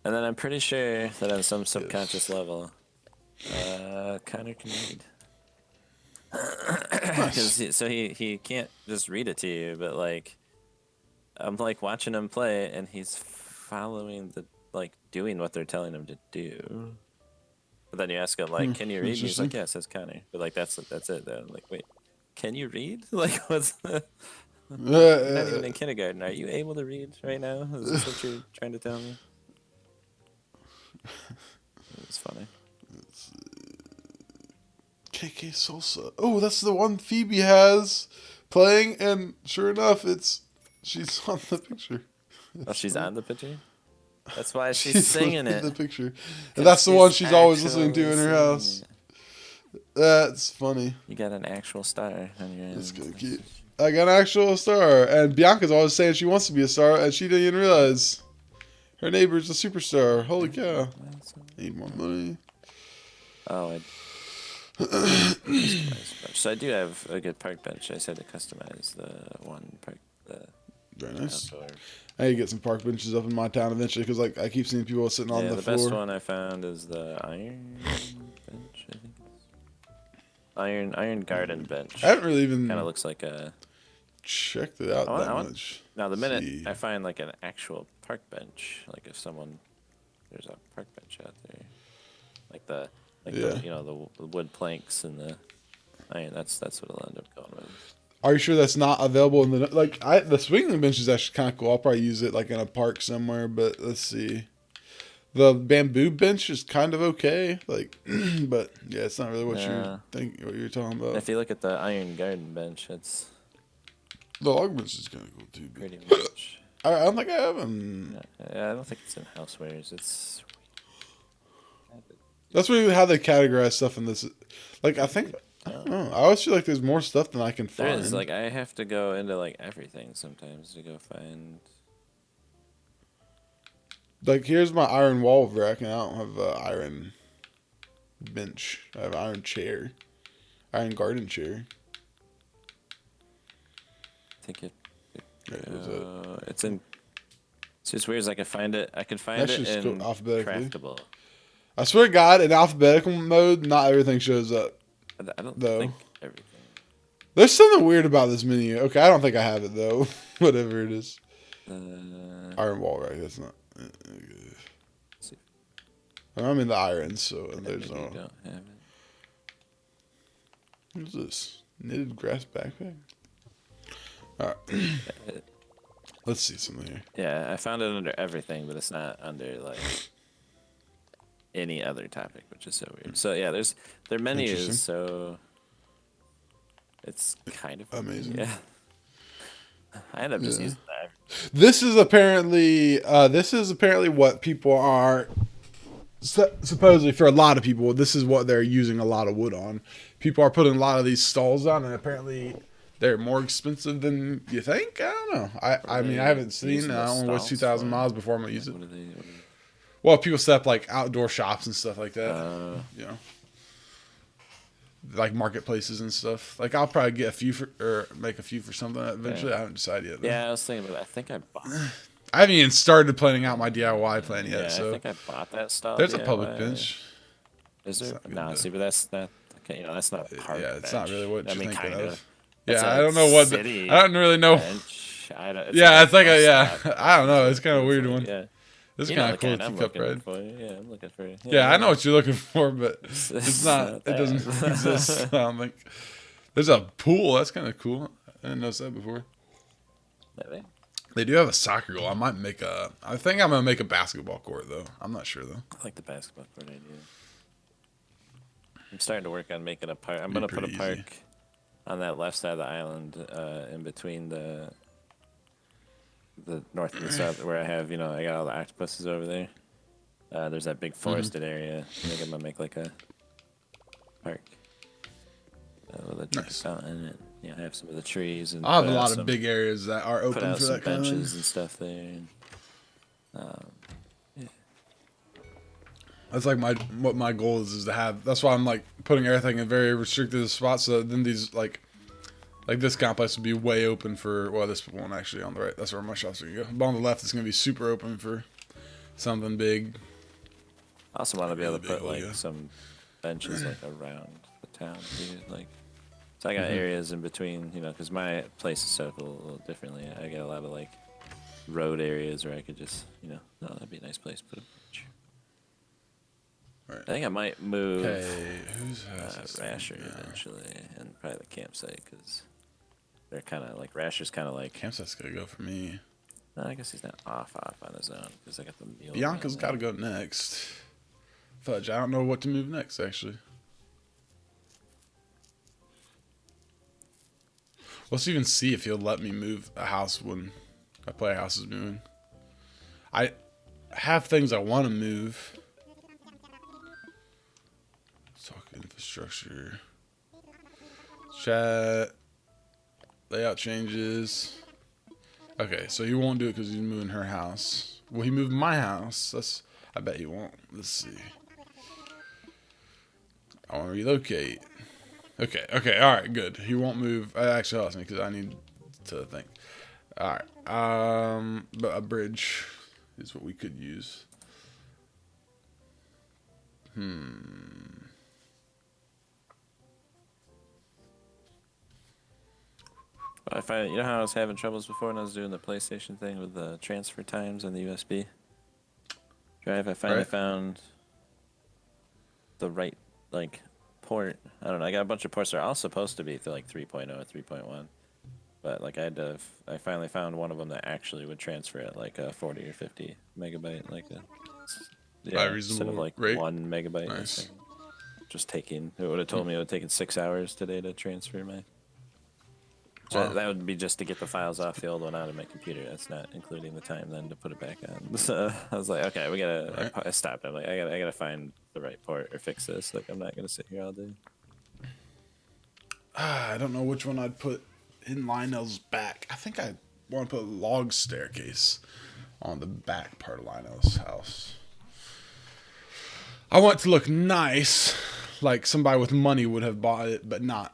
Speaker 3: And then I'm pretty sure that on some subconscious level, Connor can read.
Speaker 1: Nice.
Speaker 3: So he can't just read it to you, but I'm watching him play, and he's following doing what they're telling him to do. But then you ask him can you read? And he's like, yeah, it says Connor. But that's it. Though. I'm like, wait, can you read? What's the? You're not even in kindergarten. Are you able to read right now? Is this what you're trying to tell me? It's funny.
Speaker 1: KK Salsa. Oh, that's the one Phoebe has playing, and sure enough, she's on the picture.
Speaker 3: Oh, she's on the picture? That's why she's singing
Speaker 1: in
Speaker 3: it.
Speaker 1: the picture. And that's the one she's always listening to in her
Speaker 3: actually
Speaker 1: house.
Speaker 3: singing it.
Speaker 1: That's funny.
Speaker 3: You got an actual star on your end.
Speaker 1: It's kind of cute. I got an actual star, and Bianca's always saying she wants to be a star, and she didn't even realize her neighbor's a superstar. Holy cow! Need more money.
Speaker 3: Oh, so I do have a good park bench. I just had to customize the one park.
Speaker 1: Very nice.
Speaker 3: Outdoor.
Speaker 1: I need to get some park benches up in my town eventually because I keep seeing people sitting on the floor.
Speaker 3: Best one I found is the iron bench. I think iron garden bench.
Speaker 1: I haven't really even
Speaker 3: Kind of looks like a.
Speaker 1: checked it out that much.
Speaker 3: Now the minute
Speaker 1: See.
Speaker 3: I find an actual park bench, if there's a park bench out there, the wood planks and the iron. That's what I'll end up going with.
Speaker 1: Are you sure that's not available in the the swinging bench is actually kind of cool. I'll probably use it in a park somewhere. But let's see, the bamboo bench is kind of okay. But yeah, it's not really what you're talking about.
Speaker 3: If you look at the iron garden bench, it's
Speaker 1: The log bench is kind of cool too.
Speaker 3: pretty much.
Speaker 1: I don't think I have them.
Speaker 3: Yeah, I don't think it's in housewares. It's
Speaker 1: That's really how they categorize stuff in this. Like, I think, I don't know. I always feel like there's more stuff than I can
Speaker 3: there
Speaker 1: find.
Speaker 3: is like I have to go into like everything sometimes to go find.
Speaker 1: Like, here's my iron wall rack, and I don't have an iron bench. I have an iron chair. Iron garden chair.
Speaker 3: I think
Speaker 1: Yeah,
Speaker 3: it's in. It's just weird. Is I could find it. I could find
Speaker 1: That's
Speaker 3: it
Speaker 1: just
Speaker 3: in
Speaker 1: alphabetically.
Speaker 3: craftable.
Speaker 1: I swear to God, in alphabetical mode, not everything shows up.
Speaker 3: I don't
Speaker 1: Though.
Speaker 3: think everything.
Speaker 1: There's something weird about this menu. Okay, I don't think I have it, though. Whatever it is. Iron wall rack, that's not.
Speaker 3: See.
Speaker 1: I'm in the irons, so there's
Speaker 3: Maybe
Speaker 1: no.
Speaker 3: you don't have it.
Speaker 1: What's this? Knitted grass backpack? Alright. Let's see something here.
Speaker 3: Yeah, I found it under everything, but it's not under like any other topic, which is so weird. So yeah, their menu
Speaker 1: Interesting.
Speaker 3: is so it's kind of
Speaker 1: Amazing.
Speaker 3: Yeah, I end up just using that.
Speaker 1: This is apparently what people are supposedly, for a lot of people, this is what they're using a lot of wood on. People are putting a lot of these stalls on, and apparently they're more expensive than you think. I don't know. I mean, I haven't seen. I don't know what's 2,000 miles before I'm gonna use it.
Speaker 3: What are they?
Speaker 1: Well, people set up like outdoor shops and stuff like that. You know, like marketplaces and stuff. Like I'll probably get a few or make a few for something eventually. I haven't decided yet, though.
Speaker 3: Yeah, I was thinking about it. I think I bought.
Speaker 1: I haven't even started planning out my DIY plan yet.
Speaker 3: Yeah,
Speaker 1: so
Speaker 3: I think I bought that stuff.
Speaker 1: there's a public bench.
Speaker 3: Is there?
Speaker 1: It's not
Speaker 3: No,
Speaker 1: good,
Speaker 3: see, but that's not. Okay, that's not part.
Speaker 1: Yeah, it's not really what
Speaker 3: I
Speaker 1: you're
Speaker 3: mean,
Speaker 1: thinking
Speaker 3: kinda.
Speaker 1: of.
Speaker 3: It's
Speaker 1: Yeah,
Speaker 3: a
Speaker 1: I don't know what.
Speaker 3: city
Speaker 1: I don't really know.
Speaker 3: bench.
Speaker 1: Yeah, it's like a
Speaker 3: bus stop.
Speaker 1: I don't know. It's kind of a weird one.
Speaker 3: Yeah.
Speaker 1: It's
Speaker 3: You know
Speaker 1: kind of
Speaker 3: the
Speaker 1: cool
Speaker 3: kind
Speaker 1: to
Speaker 3: I'm
Speaker 1: keep up
Speaker 3: looking
Speaker 1: red.
Speaker 3: for. Yeah, I'm looking for.
Speaker 1: Yeah, I know what you're looking for, but
Speaker 3: It's
Speaker 1: not. It
Speaker 3: that.
Speaker 1: doesn't exist. I don't think. There's a pool. That's kind of cool. I didn't notice that before.
Speaker 3: Maybe.
Speaker 1: They do have a soccer goal. I might make a. I think I'm gonna make a basketball court though. I'm not sure though.
Speaker 3: I like the basketball court idea. I'm starting to work on making a park. I'm
Speaker 1: Be
Speaker 3: gonna put a
Speaker 1: pretty
Speaker 3: park
Speaker 1: easy.
Speaker 3: on that left side of the island, in between the north and the south, where I have, I got all the octopuses over there. There's that big forested area. I think I'm gonna make like a park with a
Speaker 1: Nice.
Speaker 3: fountain, and have some of the trees. And
Speaker 1: I have a
Speaker 3: put out
Speaker 1: lot
Speaker 3: some-
Speaker 1: of big areas that are
Speaker 3: put
Speaker 1: open
Speaker 3: out
Speaker 1: for
Speaker 3: some
Speaker 1: that kind of
Speaker 3: benches
Speaker 1: thing.
Speaker 3: and stuff there. And,
Speaker 1: That's like what my goal is to have. That's why I'm like putting everything in very restricted spots. So then these like this complex would be way open for. Well, this one actually on the right. That's where my shops are gonna go. But on the left, it's gonna be super open for something big.
Speaker 3: I also want to be able to
Speaker 1: Really
Speaker 3: put
Speaker 1: big,
Speaker 3: like
Speaker 1: yeah.
Speaker 3: some benches like around the town, too. Like, so I got areas in between, because my place is set up a little differently. I got a lot of like road areas where I could just, oh, that'd be a nice place to put a bench.
Speaker 1: Right.
Speaker 3: I think I might move
Speaker 1: Okay, whose house is
Speaker 3: Rasher eventually, and probably the campsite, because they're kind of like Rasher's kind of like.
Speaker 1: Campsite's gotta go for me.
Speaker 3: No, I guess he's not off on his own because I got the mule.
Speaker 1: Bianca's
Speaker 3: down
Speaker 1: gotta go next. Fudge, I don't know what to move next actually. Let's even see if he'll let me move a house when I play a house is moving. I have things I want to move. Let's talk infrastructure. Chat. Layout changes. Okay, so he won't do it because he's moving her house. Will he move my house? I bet he won't. Let's see. I want to relocate. Okay, all right, good. He won't move. That actually helps me because I need to think. All right, but a bridge is what we could use.
Speaker 3: I find, how I was having troubles before when I was doing the PlayStation thing with the transfer times on the USB drive. I finally
Speaker 1: Right.
Speaker 3: found the right port. I don't know. I got a bunch of ports that are all supposed to be to 3.0 or 3.1, but I finally found one of them that actually would transfer at a 40 or 50 megabyte,
Speaker 1: By
Speaker 3: instead
Speaker 1: reasonable
Speaker 3: of
Speaker 1: rate?
Speaker 3: 1 megabyte.
Speaker 1: Nice.
Speaker 3: Just taking. It would have told me it would have taken 6 hours today to transfer my So that would be just to get the files off the old one out of my computer. That's not including the time then to put it back on. So I was like, okay, we gotta.
Speaker 1: Right.
Speaker 3: I stopped. I'm like, I gotta find the right port or fix this. Like, I'm not gonna sit here all day.
Speaker 1: I don't know which one I'd put in Lionel's back. I think I want to put a log staircase on the back part of Lionel's house. I want it to look nice, like somebody with money would have bought it, but not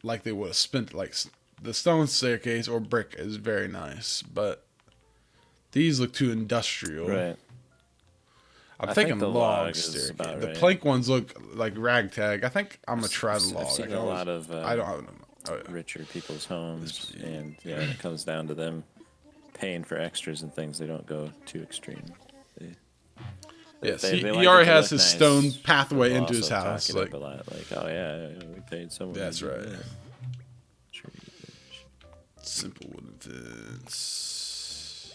Speaker 1: like they would have spent. Like the stone staircase or brick is very nice, but these look too industrial.
Speaker 3: Right.
Speaker 1: I'm
Speaker 3: I
Speaker 1: thinking
Speaker 3: think the
Speaker 1: log
Speaker 3: log is
Speaker 1: staircase.
Speaker 3: about
Speaker 1: The
Speaker 3: right.
Speaker 1: plank ones look like ragtag. I think I'm gonna try the log.
Speaker 3: I've seen a lot of
Speaker 1: I don't have
Speaker 3: richer people's homes, and yeah, when it comes down to them paying for extras and things, they don't go too extreme.
Speaker 1: Yes,
Speaker 3: They
Speaker 1: he
Speaker 3: like it
Speaker 1: already
Speaker 3: to
Speaker 1: has
Speaker 3: look
Speaker 1: his
Speaker 3: nice,
Speaker 1: stone pathway
Speaker 3: but
Speaker 1: into his
Speaker 3: also
Speaker 1: house.
Speaker 3: talk it
Speaker 1: Like,
Speaker 3: up a lot, like, oh yeah, we paid someone.
Speaker 1: that's
Speaker 3: to do
Speaker 1: right.
Speaker 3: that. Sure you did.
Speaker 1: Simple wooden fence.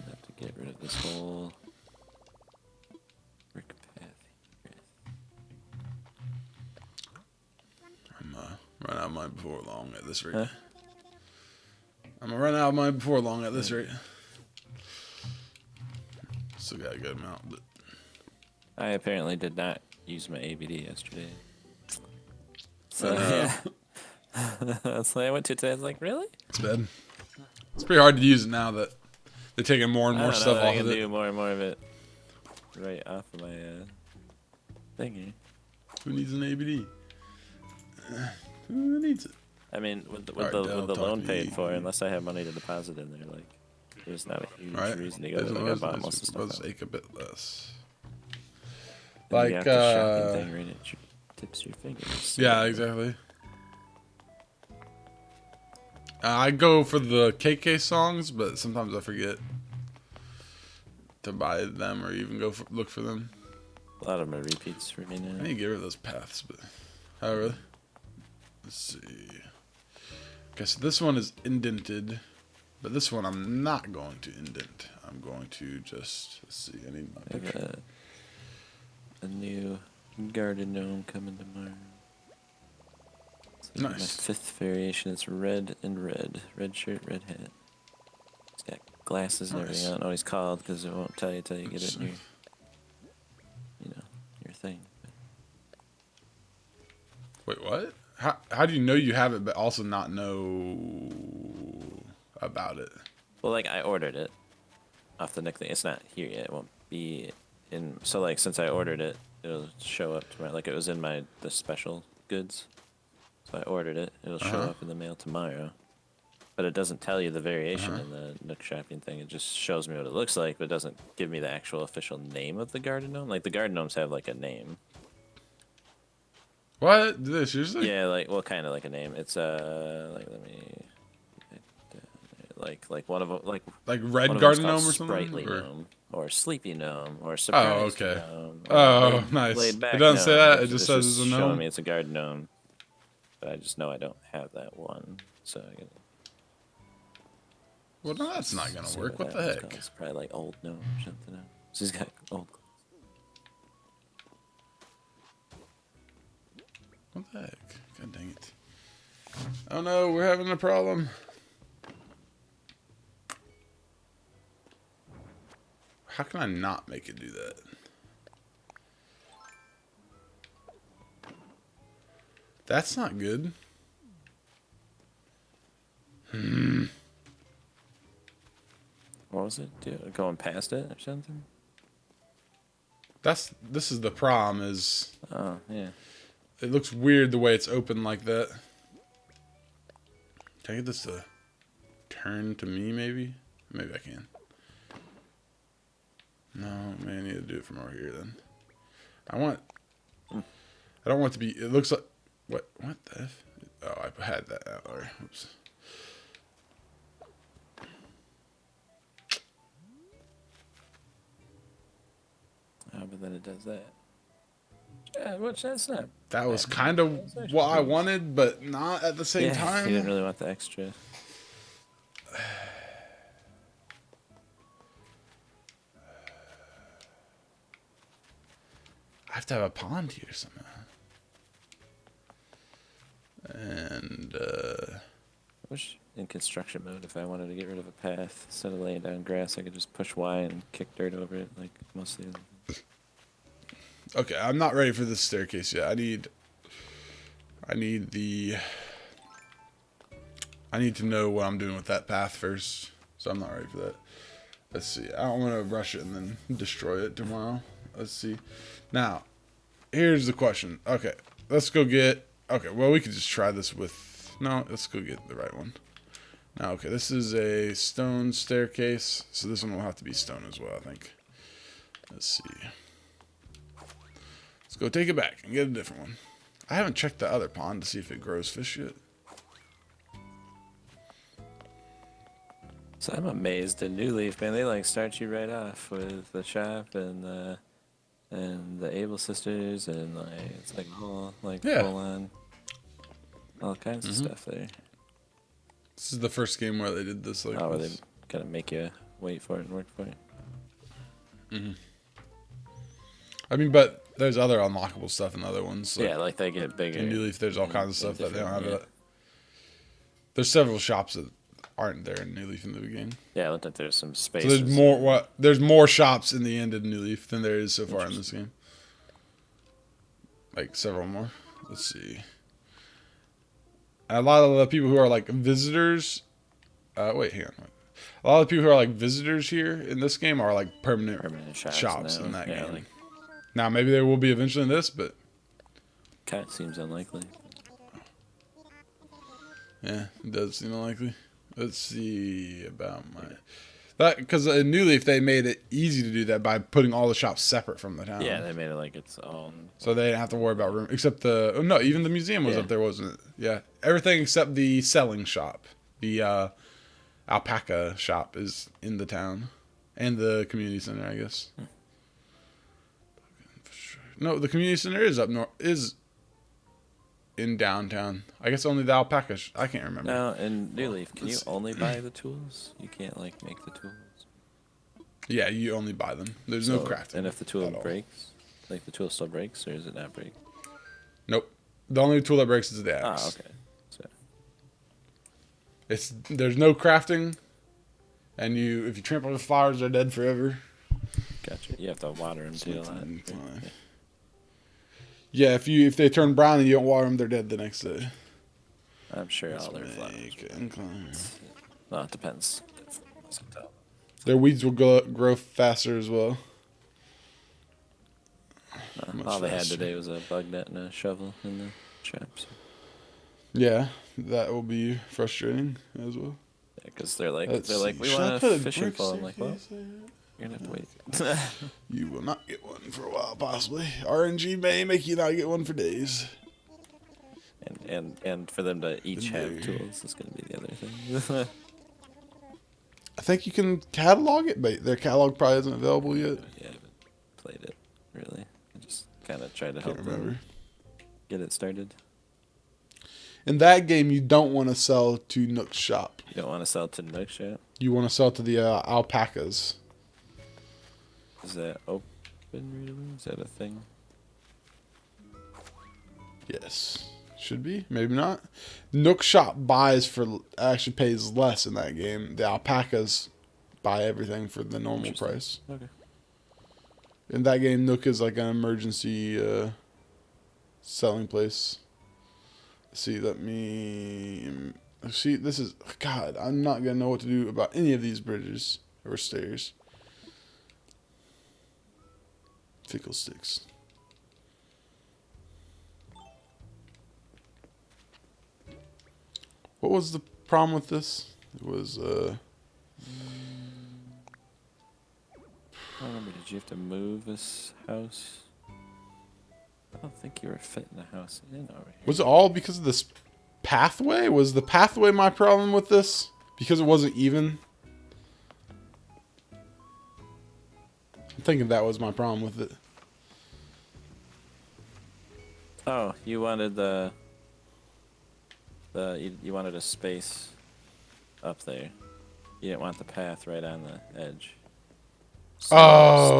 Speaker 3: Have to get rid of this whole brick path here.
Speaker 1: I'm run out of mine before long at this rate.
Speaker 3: Huh?
Speaker 1: I'm gonna run out of mine before long at this rate. Still got a good amount, but
Speaker 3: I apparently did not use my ABD yesterday. So yeah. So I went to today. I was like, really?
Speaker 1: it's bad. It's pretty hard to use it now that they're taking more and
Speaker 3: I
Speaker 1: more
Speaker 3: don't know
Speaker 1: stuff
Speaker 3: that I
Speaker 1: off
Speaker 3: can
Speaker 1: of
Speaker 3: do
Speaker 1: it.
Speaker 3: more and more of it right off of my thingy.
Speaker 1: Who needs an ABD? Who needs it?
Speaker 3: I mean, with the
Speaker 1: Alright,
Speaker 3: with
Speaker 1: Dell,
Speaker 3: the
Speaker 1: talk
Speaker 3: loan
Speaker 1: to
Speaker 3: paid
Speaker 1: me.
Speaker 3: for, unless I have money to deposit in there, like there's not a huge
Speaker 1: Right?
Speaker 3: reason to go. Like, I bought most of the stuff.
Speaker 1: Let's take a bit less.
Speaker 3: And
Speaker 1: Like,
Speaker 3: you got the shopping thing right at your tips your fingers.
Speaker 1: yeah, exactly. I go for the KK songs, but sometimes I forget to buy them or even look for them.
Speaker 3: A lot of them are repeats for me
Speaker 1: I
Speaker 3: now.
Speaker 1: need to get rid of those paths, but oh really? Let's see. Okay, so this one is indented, but this one I'm not going to indent. I'm going to just let's see. I need my
Speaker 3: I have
Speaker 1: picture.
Speaker 3: a new garden gnome coming tomorrow. So my
Speaker 1: Nice.
Speaker 3: 5th variation is red and red. Red shirt, red hat. He's got glasses and everything.
Speaker 1: Nice.
Speaker 3: I don't know what he's called because it won't tell you till you get it in your, your thing.
Speaker 1: Wait, what? How do you know you have it, but also not know about it?
Speaker 3: Well, like I ordered it off the Nick thing. It's not here yet. It won't be in. So like since I ordered it, it'll show up tomorrow. Like it was in the special goods. So I ordered it. It'll show up in the mail tomorrow. But it doesn't tell you the variation in the Nook shopping thing. It just shows me what it looks like, but it doesn't give me the actual official name of the garden gnome. Like the garden gnomes have like a name.
Speaker 1: What? Did they seriously?
Speaker 3: Yeah, like well, kind of like a name. It's like let me. Like one of them, like
Speaker 1: red
Speaker 3: one of
Speaker 1: garden
Speaker 3: them's
Speaker 1: gnome or
Speaker 3: called
Speaker 1: something?
Speaker 3: Sprightly
Speaker 1: Or-
Speaker 3: gnome, or sleepy gnome, or surprise
Speaker 1: okay.
Speaker 3: gnome.
Speaker 1: Oh,
Speaker 3: or
Speaker 1: nice.
Speaker 3: laid back
Speaker 1: It doesn't say
Speaker 3: gnome.
Speaker 1: that, it
Speaker 3: It's
Speaker 1: just says it's a
Speaker 3: showing
Speaker 1: gnome?
Speaker 3: me it's a garden gnome, but I just know I don't have that one, so I gotta.
Speaker 1: Well, no, that's not gonna
Speaker 3: see
Speaker 1: work. What
Speaker 3: that
Speaker 1: the
Speaker 3: one's
Speaker 1: heck?
Speaker 3: called. It's probably like old gnome or something. So he's got old.
Speaker 1: What the heck? God dang it. Oh no, we're having a problem. How can I not make it do that? That's not good.
Speaker 3: What was it? Going past it or something?
Speaker 1: This is the problem is
Speaker 3: Oh yeah.
Speaker 1: it looks weird the way it's open like that. Can I get this to turn to me maybe? Maybe I can. No, man, I need to do it from over here then. I don't want it to be, it looks like, what the F? Oh, I had that out there. Oops.
Speaker 3: Oh, but then it does that. Yeah, which that's not.
Speaker 1: That was kind of what I wanted, but not at the same time.
Speaker 3: You didn't really want the extra.
Speaker 1: I have to have a pond here somehow. And
Speaker 3: I wish in construction mode, if I wanted to get rid of a path, instead of laying down grass, I could just push Y and kick dirt over it, like most of the other.
Speaker 1: okay, I'm not ready for this staircase yet. I need to know what I'm doing with that path first. So I'm not ready for that. Let's see. I don't want to rush it and then destroy it tomorrow. Let's see. Now, here's the question. Okay, let's go get... Okay, well, we could just try this with... No, let's go get the right one. Now, okay, this is a stone staircase. So this one will have to be stone as well, I think. Let's see. Let's go take it back and get a different one. I haven't checked the other pond to see if it grows fish yet.
Speaker 3: So I'm amazed at New Leaf, man. They like start you right off with the shop and the Able Sisters, and like it's like all like full on all kinds of stuff there.
Speaker 1: This is the first game where they did this. Like,
Speaker 3: where they kind of make you wait for it and work for it.
Speaker 1: I mean, but there's other unlockable stuff in the other ones. Like,
Speaker 3: yeah, like they get bigger.
Speaker 1: in New Leaf, there's all kinds of stuff that they don't have.
Speaker 3: Yeah.
Speaker 1: There's several shops that aren't there in New Leaf in the beginning.
Speaker 3: Yeah, it looked like there's some space.
Speaker 1: So there's more. There's more shops in the end of New Leaf than there is so far in this game. Like several more. Let's see. And a lot of the people who are like visitors. Wait, hang on. A lot of the people who are like visitors here in this game are like permanent shops
Speaker 3: now.
Speaker 1: in that
Speaker 3: yeah,
Speaker 1: game.
Speaker 3: Like,
Speaker 1: now maybe there will be eventually in this, but
Speaker 3: kind of seems unlikely.
Speaker 1: yeah, it does seem unlikely. Let's see about that because in New Leaf they made it easy to do that by putting all the shops separate from the town.
Speaker 3: Yeah, they made it like its own.
Speaker 1: So they didn't have to worry about room except the no, even the museum was up there, wasn't it? Yeah, everything except the selling shop, the alpaca shop is in the town, and the community center, I guess. No, the community center is up north. Is in downtown. I guess only the alpaca. I can't remember.
Speaker 3: Now, in New Leaf, can you only buy the tools? You can't, like, make the tools?
Speaker 1: Yeah, you only buy them. There's no crafting.
Speaker 3: And if the tool breaks, like, the tool still breaks, or does it not break?
Speaker 1: Nope. The only tool that breaks is the axe.
Speaker 3: Ah, okay. So.
Speaker 1: There's no crafting, and if you trample the flowers, they're dead forever.
Speaker 3: Gotcha. You have to water them too a lot.
Speaker 1: Yeah, if they turn brown and you don't water them, they're dead the next day.
Speaker 3: I'm sure all their flowers. Well, it depends.
Speaker 1: Their weeds will grow faster as well.
Speaker 3: All they had today was a bug net and a shovel in the traps.
Speaker 1: Yeah, that will be frustrating as well.
Speaker 3: Yeah, because they're like, we want a fishing pole. I'm like, well, you're gonna have to wait.
Speaker 1: You will not get one for a while, possibly. RNG may make you not get one for days.
Speaker 3: And for them to each have tools is gonna be the other thing.
Speaker 1: I think you can catalog it, but their catalog probably isn't available yet.
Speaker 3: Yeah, I haven't played it really. I just kind of tried to help them get it started.
Speaker 1: In that game, you don't want to sell to Nook's shop.
Speaker 3: You don't want to sell to Nook's shop?
Speaker 1: You want to sell to the alpacas.
Speaker 3: Is that open, really? Is that a thing?
Speaker 1: Yes. Should be. Maybe not. Nook's shop actually pays less in that game. The alpacas buy everything for the normal price.
Speaker 3: Okay.
Speaker 1: In that game, Nook is like an emergency selling place. See, this is... God, I'm not going to know what to do about any of these bridges or stairs. Fickle sticks. What was the problem with this? It was,
Speaker 3: I don't remember, did you have to move this house? I don't think you were fitting the house in over here.
Speaker 1: Was it all because of this pathway? Was the pathway my problem with this? Because it wasn't even? I'm thinking that was my problem with it.
Speaker 3: Oh, you wanted you wanted a space up there. You didn't want the path right on the edge. So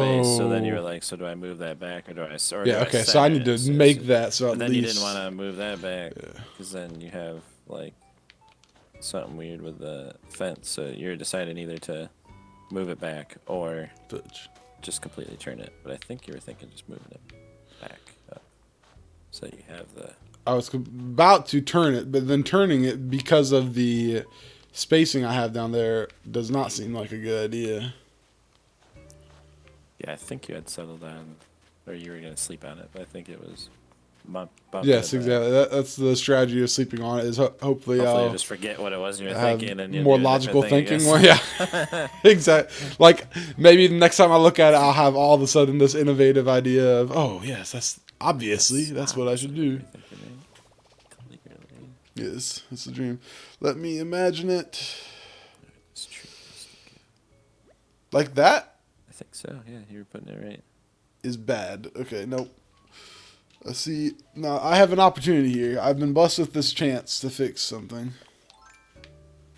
Speaker 3: space. So then you were like, so do I move that back or do I?
Speaker 1: Yeah. Okay. So I need to make that. So
Speaker 3: but
Speaker 1: at
Speaker 3: then
Speaker 1: least
Speaker 3: you didn't want to move that back because then you have like something weird with the fence. So you're deciding either to move it back or
Speaker 1: Touch.
Speaker 3: just completely turn it. But I think you were thinking just moving it back up. So you have the.
Speaker 1: I was about to turn it, but then turning it because of the spacing I have down there does not seem like a good idea.
Speaker 3: Yeah, I think you had settled on, or you were gonna sleep on it. But I think it was.
Speaker 1: Yes, exactly. That's the strategy of sleeping on it. Is hopefully
Speaker 3: Hopefully
Speaker 1: I'll
Speaker 3: you just forget what it was you were
Speaker 1: have
Speaker 3: thinking and you'll
Speaker 1: more
Speaker 3: do a
Speaker 1: logical
Speaker 3: different thing,
Speaker 1: thinking.
Speaker 3: I
Speaker 1: Well, yeah, exactly. Like maybe the next time I look at it, I'll have all of a sudden this innovative idea of, oh yes, that's obviously that's what I should do. Yes, it's a dream. Let me imagine it like that.
Speaker 3: I think so. Yeah, you were putting it right.
Speaker 1: Is bad. Okay, nope. Let's see. Now I have an opportunity here. I've been blessed with this chance to fix something,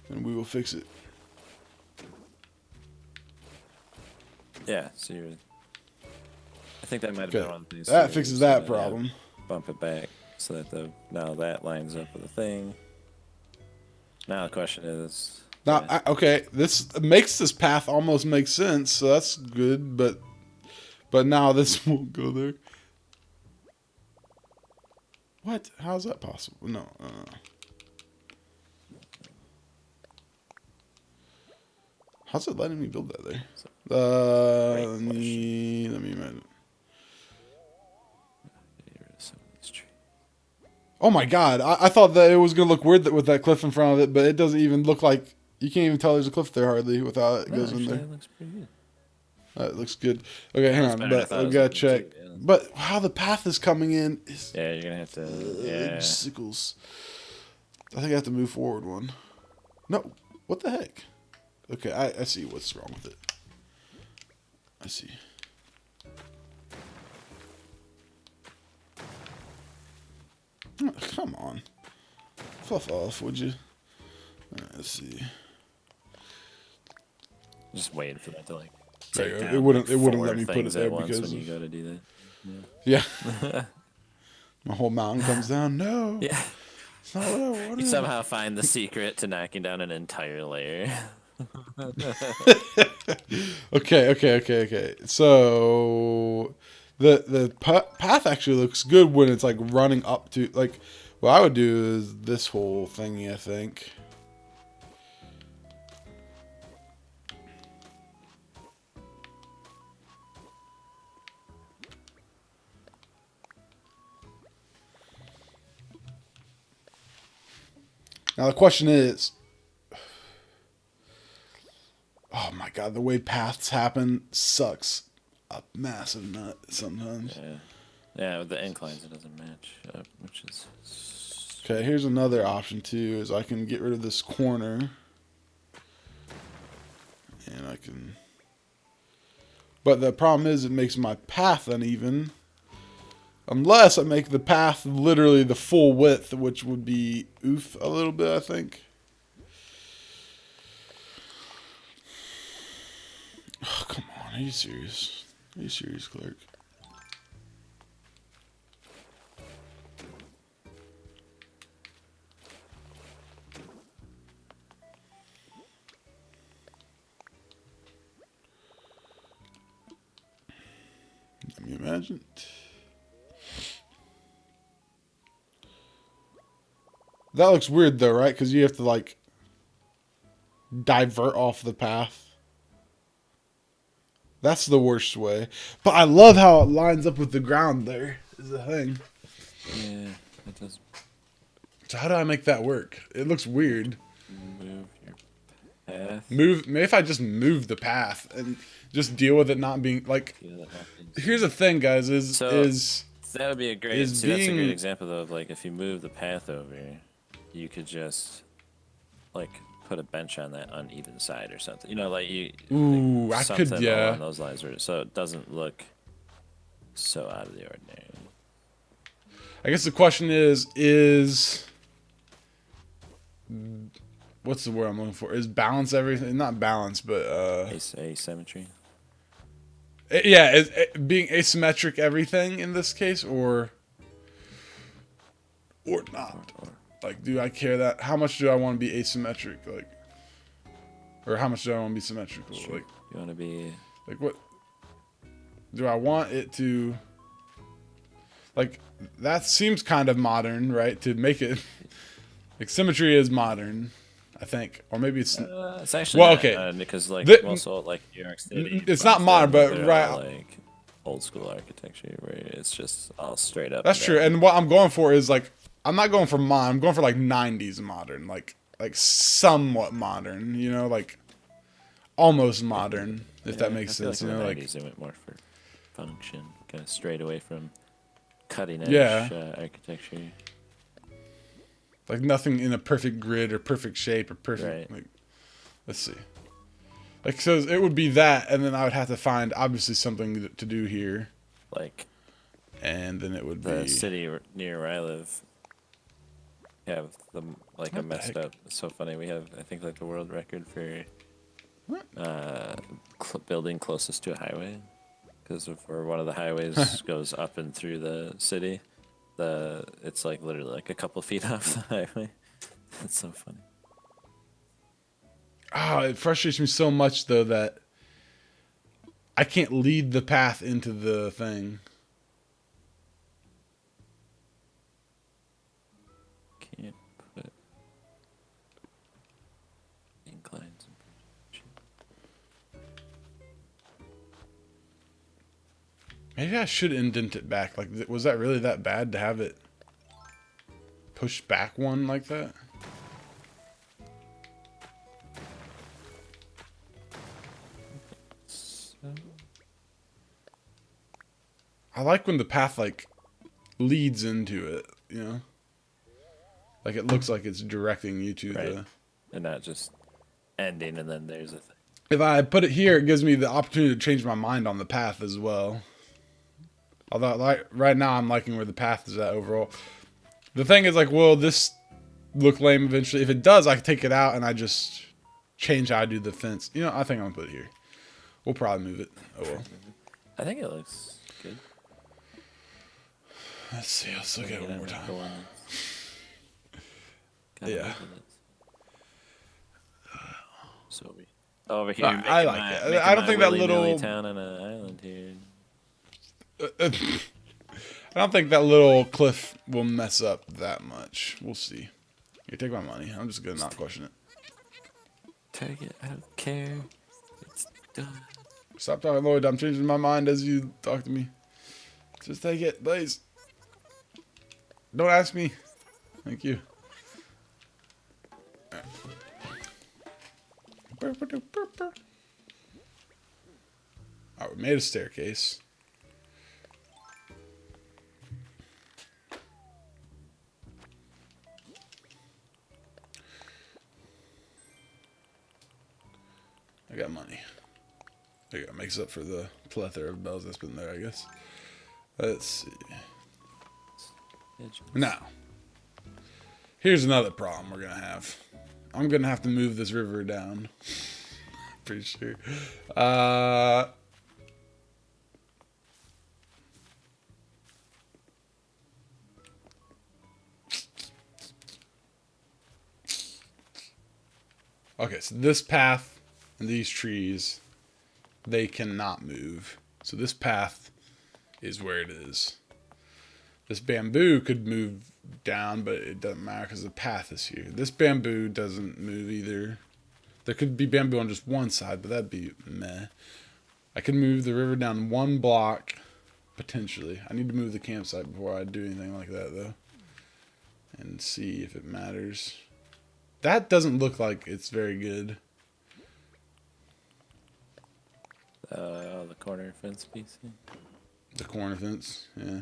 Speaker 1: and we will fix it.
Speaker 3: Yeah, so you're. I think that might have
Speaker 1: Okay,
Speaker 3: been one of the things.
Speaker 1: that fixes that problem.
Speaker 3: Bump it back so that now that lines up with the thing. Now the question is.
Speaker 1: Now, okay, this makes this path almost make sense, so that's good. But now this won't go there. What? How's that possible? No. How's it letting me build that there? Let me imagine. Oh my god! I thought that it was gonna look weird with that cliff in front of it, but it doesn't even look like you can't even tell there's a cliff there hardly without it goes in there.
Speaker 3: That looks pretty good.
Speaker 1: That looks good. Okay, hang on, but we gotta check. But how the path is coming in is
Speaker 3: yeah, you're gonna have to. Yeah.
Speaker 1: sickles. I think I have to move forward one. No, what the heck? Okay, I see what's wrong with it. I see. Oh, come on, fluff off, would you? Let's see.
Speaker 3: Just waiting for that to like.
Speaker 1: It wouldn't let me put it there because
Speaker 3: when you go to do that.
Speaker 1: Yeah. My whole mountain comes down. No.
Speaker 3: Yeah.
Speaker 1: It's not what I wanted.
Speaker 3: You somehow find the secret to knocking down an entire layer.
Speaker 1: Okay. So the path actually looks good when it's like running up to like. What I would do is this whole thingy, I think. Now the question is, oh my god, the way paths happen sucks a massive nut sometimes.
Speaker 3: Yeah, with the inclines it doesn't match up, which is.
Speaker 1: Okay, here's another option too, is I can get rid of this corner. And I can... But the problem is it makes my path uneven. Unless I make the path literally the full width, which would be oof a little bit, I think. Oh, come on. Are you serious? Are you serious, Clark? Let me imagine it. That looks weird though, right? Because you have to like divert off the path. That's the worst way. But I love how it lines up with the ground there, is the thing.
Speaker 3: Yeah, it does.
Speaker 1: So how do I make that work? It looks weird.
Speaker 3: Move your path.
Speaker 1: Maybe if I just move the path and just deal with it not being like. Here's the thing, guys,
Speaker 3: So that would be a great. That's a great example though, of like if you move the path over, you could just like put a bench on that uneven side or something. You know, like you.
Speaker 1: Ooh,
Speaker 3: like
Speaker 1: I could, yeah.
Speaker 3: Along those lines, so it doesn't look so out of the ordinary.
Speaker 1: I guess the question is what's the word I'm looking for? Is balance everything? Not balance, but
Speaker 3: asymmetry.
Speaker 1: Yeah, is being asymmetric everything in this case, or not? Like, do I care that? How much do I want to be asymmetric? Like, or how much do I want to be symmetrical?
Speaker 3: Sure.
Speaker 1: Like,
Speaker 3: You want to be
Speaker 1: like what? Do I want it to? Like, that seems kind of modern, right? To make it like symmetry is modern, I think, or maybe
Speaker 3: it's actually
Speaker 1: well,
Speaker 3: not,
Speaker 1: okay.
Speaker 3: Because like
Speaker 1: The-
Speaker 3: also like New York City,
Speaker 1: it's not modern,
Speaker 3: Boston,
Speaker 1: but
Speaker 3: they're
Speaker 1: right.
Speaker 3: all, like old school architecture where it's just all straight up.
Speaker 1: That's true. And what I'm going for is like, I'm not going for modern. I'm going for like 90s modern, like somewhat modern. You know, like almost modern, if that makes sense.
Speaker 3: Like
Speaker 1: You know,
Speaker 3: in the
Speaker 1: like
Speaker 3: 90s they went more for function, kind of straight away from cutting edge
Speaker 1: Yeah.
Speaker 3: Architecture.
Speaker 1: like nothing in a perfect grid or perfect shape or perfect.
Speaker 3: Right.
Speaker 1: Like, let's see. Like, so it would be that, and then I would have to find obviously something to do here,
Speaker 3: Like
Speaker 1: and then it would
Speaker 3: the
Speaker 1: be
Speaker 3: city near where I live have the like a
Speaker 1: What the
Speaker 3: messed
Speaker 1: heck?
Speaker 3: up. It's so funny. We have I think like the world record for
Speaker 1: What?
Speaker 3: building closest to a highway, because where one of the highways goes up and through the city, it's like literally like a couple feet off the highway. That's so funny.
Speaker 1: Oh, it frustrates me so much though that I can't lead the path into the thing.
Speaker 3: Can't put inclines.
Speaker 1: Maybe I should indent it back. Like, was that really that bad to have it push back one like that?
Speaker 3: So,
Speaker 1: I like when the path like leads into it, you know? Like it looks like it's directing you to
Speaker 3: right.
Speaker 1: the...
Speaker 3: And not just ending and then there's a thing.
Speaker 1: If I put it here, it gives me the opportunity to change my mind on the path as well. Although, like, right now, I'm liking where the path is at overall. The thing is, like, will this look lame eventually? If it does, I can take it out and I just change how I do the fence. You know, I think I'm going to put it here. We'll probably move it. Oh, well.
Speaker 3: I think it looks good.
Speaker 1: Let's see. Let's look at it one more time. Yeah.
Speaker 3: So we over here.
Speaker 1: I like it. I don't think that little
Speaker 3: town on an island here.
Speaker 1: I don't think that little cliff will mess up that much. We'll see. You take my money. I'm just gonna not question it.
Speaker 3: Target, I don't care. It's done.
Speaker 1: Stop talking, Lloyd. I'm changing my mind as you talk to me. Just take it, please. Don't ask me. Thank you. Alright, we made a staircase. I got money. There you go. Makes up for the plethora of bells that's been there, I guess. Let's see. Now, here's another problem we're going to have. I'm going to have to move this river down. Pretty sure. Okay, so this path and these trees, they cannot move. So this path is where it is. This bamboo could move down, but it doesn't matter because the path is here. This bamboo doesn't move either. There could be bamboo on just one side, but that'd be meh. I could move the river down one block, potentially. I need to move the campsite before I do anything like that, though. And see if it matters. That doesn't look like it's very good.
Speaker 3: The corner fence piece.
Speaker 1: The corner fence, yeah.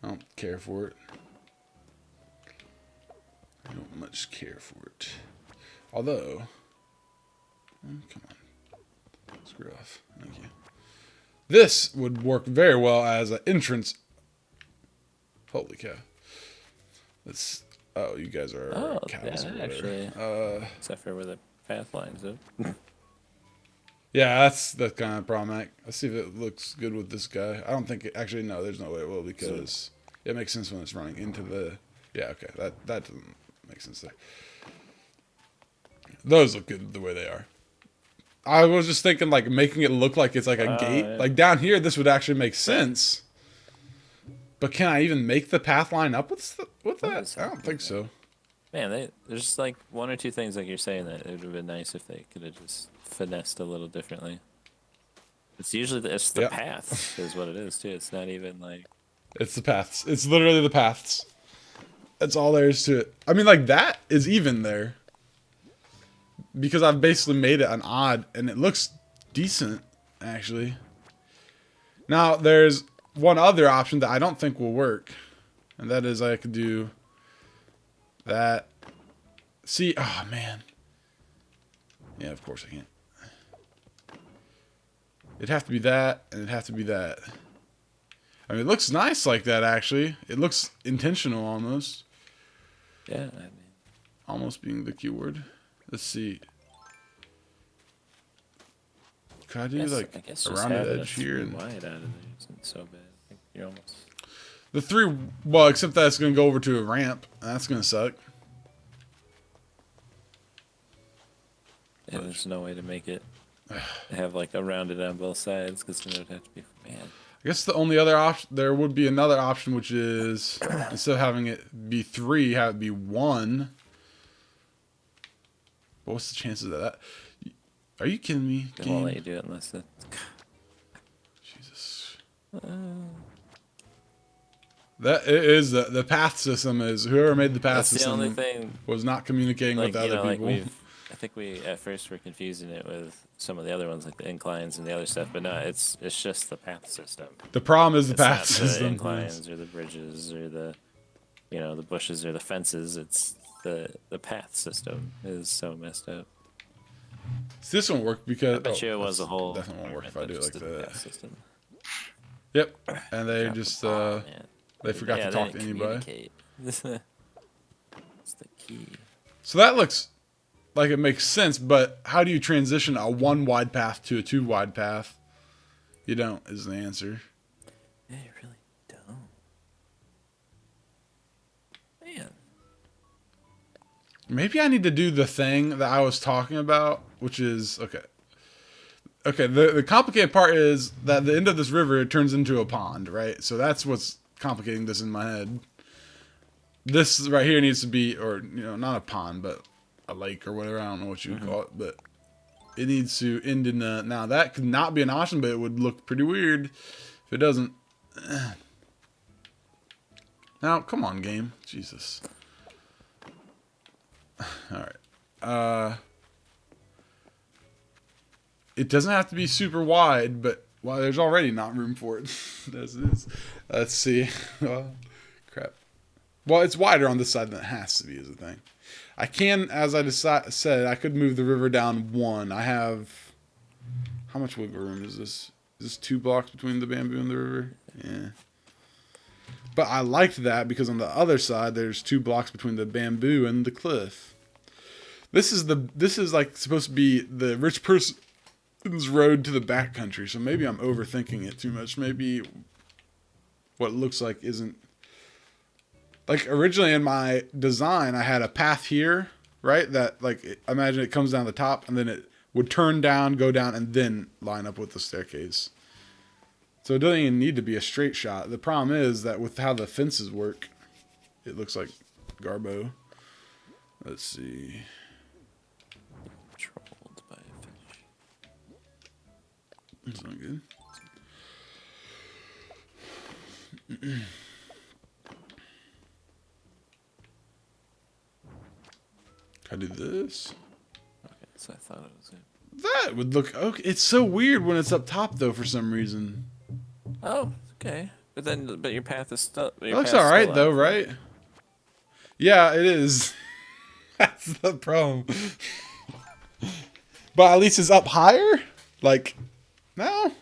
Speaker 1: I don't care for it. I don't much care for it. Although, come on. Screw off. Thank you. This would work very well as an entrance. Holy cow. Let's... Oh, you guys are cows or whatever.
Speaker 3: Actually. Except for where the path lines up.
Speaker 1: Yeah, that's kind of problematic. Let's see if it looks good with this guy. I don't think it... Actually, no, there's no way it will because it makes sense when it's running into the... Yeah, okay. That doesn't make sense there. Those look good the way they are. I was just thinking, like, making it look like it's like a gate.
Speaker 3: Yeah.
Speaker 1: Like, down here, this would actually make sense. But can I even make the path line up with that? I don't think so.
Speaker 3: Man, there's just like one or two things like you're saying that it would have been nice if they could have just finessed a little differently. It's usually it's the paths is what it is too. It's not even like
Speaker 1: It's the paths. It's literally the paths. That's all there is to it. I mean, like, that is even there. Because I've basically made it an odd, and it looks decent, actually. Now, there's one other option that I don't think will work. And that is I could do that. See, oh, man. Yeah, of course I can't. It'd have to be that, and it'd have to be that. I mean, it looks nice like that, actually. It looks intentional, almost.
Speaker 3: yeah. I mean,
Speaker 1: Almost being the keyword. Let's see. Could I do, like,
Speaker 3: I guess
Speaker 1: a
Speaker 3: just
Speaker 1: rounded
Speaker 3: having
Speaker 1: edge
Speaker 3: a
Speaker 1: here?
Speaker 3: three
Speaker 1: And
Speaker 3: wide out of there isn't so bad. I think you're almost.
Speaker 1: the 3, well, except that's going to go over to a ramp. That's going to suck.
Speaker 3: Yeah, there's no way to make it have like a rounded on both sides because then it would have to be man.
Speaker 1: I guess the only other option, there would be another option, which is instead of having it be 3, have it be 1. But what's the chances of that? Are you kidding me?
Speaker 3: They won't let you do it unless it.
Speaker 1: Jesus. That is the path system is whoever made the path
Speaker 3: That's the
Speaker 1: system
Speaker 3: only thing.
Speaker 1: was not communicating
Speaker 3: Like,
Speaker 1: with other people.
Speaker 3: I think we at first were confusing it with some of the other ones like the inclines and the other stuff, but no, it's just the path system.
Speaker 1: The problem is the
Speaker 3: It's
Speaker 1: path
Speaker 3: not
Speaker 1: system.
Speaker 3: the inclines or the bridges or the the bushes or the fences. It's the path system is so messed up.
Speaker 1: So this won't work because
Speaker 3: I bet you it was a whole.
Speaker 1: definitely won't work if I do it like
Speaker 3: the
Speaker 1: that.
Speaker 3: path system.
Speaker 1: Yep, and they
Speaker 3: Drop
Speaker 1: just
Speaker 3: the ball, man.
Speaker 1: they forgot
Speaker 3: Yeah,
Speaker 1: to
Speaker 3: they
Speaker 1: talk to
Speaker 3: didn't
Speaker 1: anybody.
Speaker 3: communicate. It's the key.
Speaker 1: So that looks like it makes sense, but how do you transition a 1 wide path to a 2 wide path? You don't, is the answer.
Speaker 3: Yeah, you really don't. Man.
Speaker 1: Maybe I need to do the thing that I was talking about, which is okay. Okay, the complicated part is that at the end of this river it turns into a pond, right? So that's what's complicating this in my head. This right here needs to be, or not a pond, but a lake or whatever. I don't know what you would call it, but it needs to end in a. Now that could not be an option, but it would look pretty weird if it doesn't. Now, come on, game, Jesus. All right. It doesn't have to be super wide, but there's already not room for it as it is. Let's see. Crap. Well, it's wider on this side than it has to be, is the thing. I can, as I said, I could move the river down 1. I have. How much wiggle room is this? Is this 2 blocks between the bamboo and the river? Yeah. But I liked that because on the other side, there's 2 blocks between the bamboo and the cliff. This is like supposed to be the rich person's road to the backcountry. So maybe I'm overthinking it too much. Maybe what it looks like isn't. Like originally in my design, I had a path here, right? That like imagine it comes down the top and then it would turn down, go down, and then line up with the staircase. So it doesn't even need to be a straight shot. The problem is that with how the fences work, it looks like garbo. Let's see.
Speaker 3: Controlled by a fish.
Speaker 1: That's not good. Can I do this?
Speaker 3: Okay, so I thought it was it.
Speaker 1: That would look okay. It's so weird when it's up top though for some reason.
Speaker 3: Oh, okay. But your path is still.
Speaker 1: It looks all right though, right? Yeah, it is. That's the problem. But at least it's up higher. Like, no.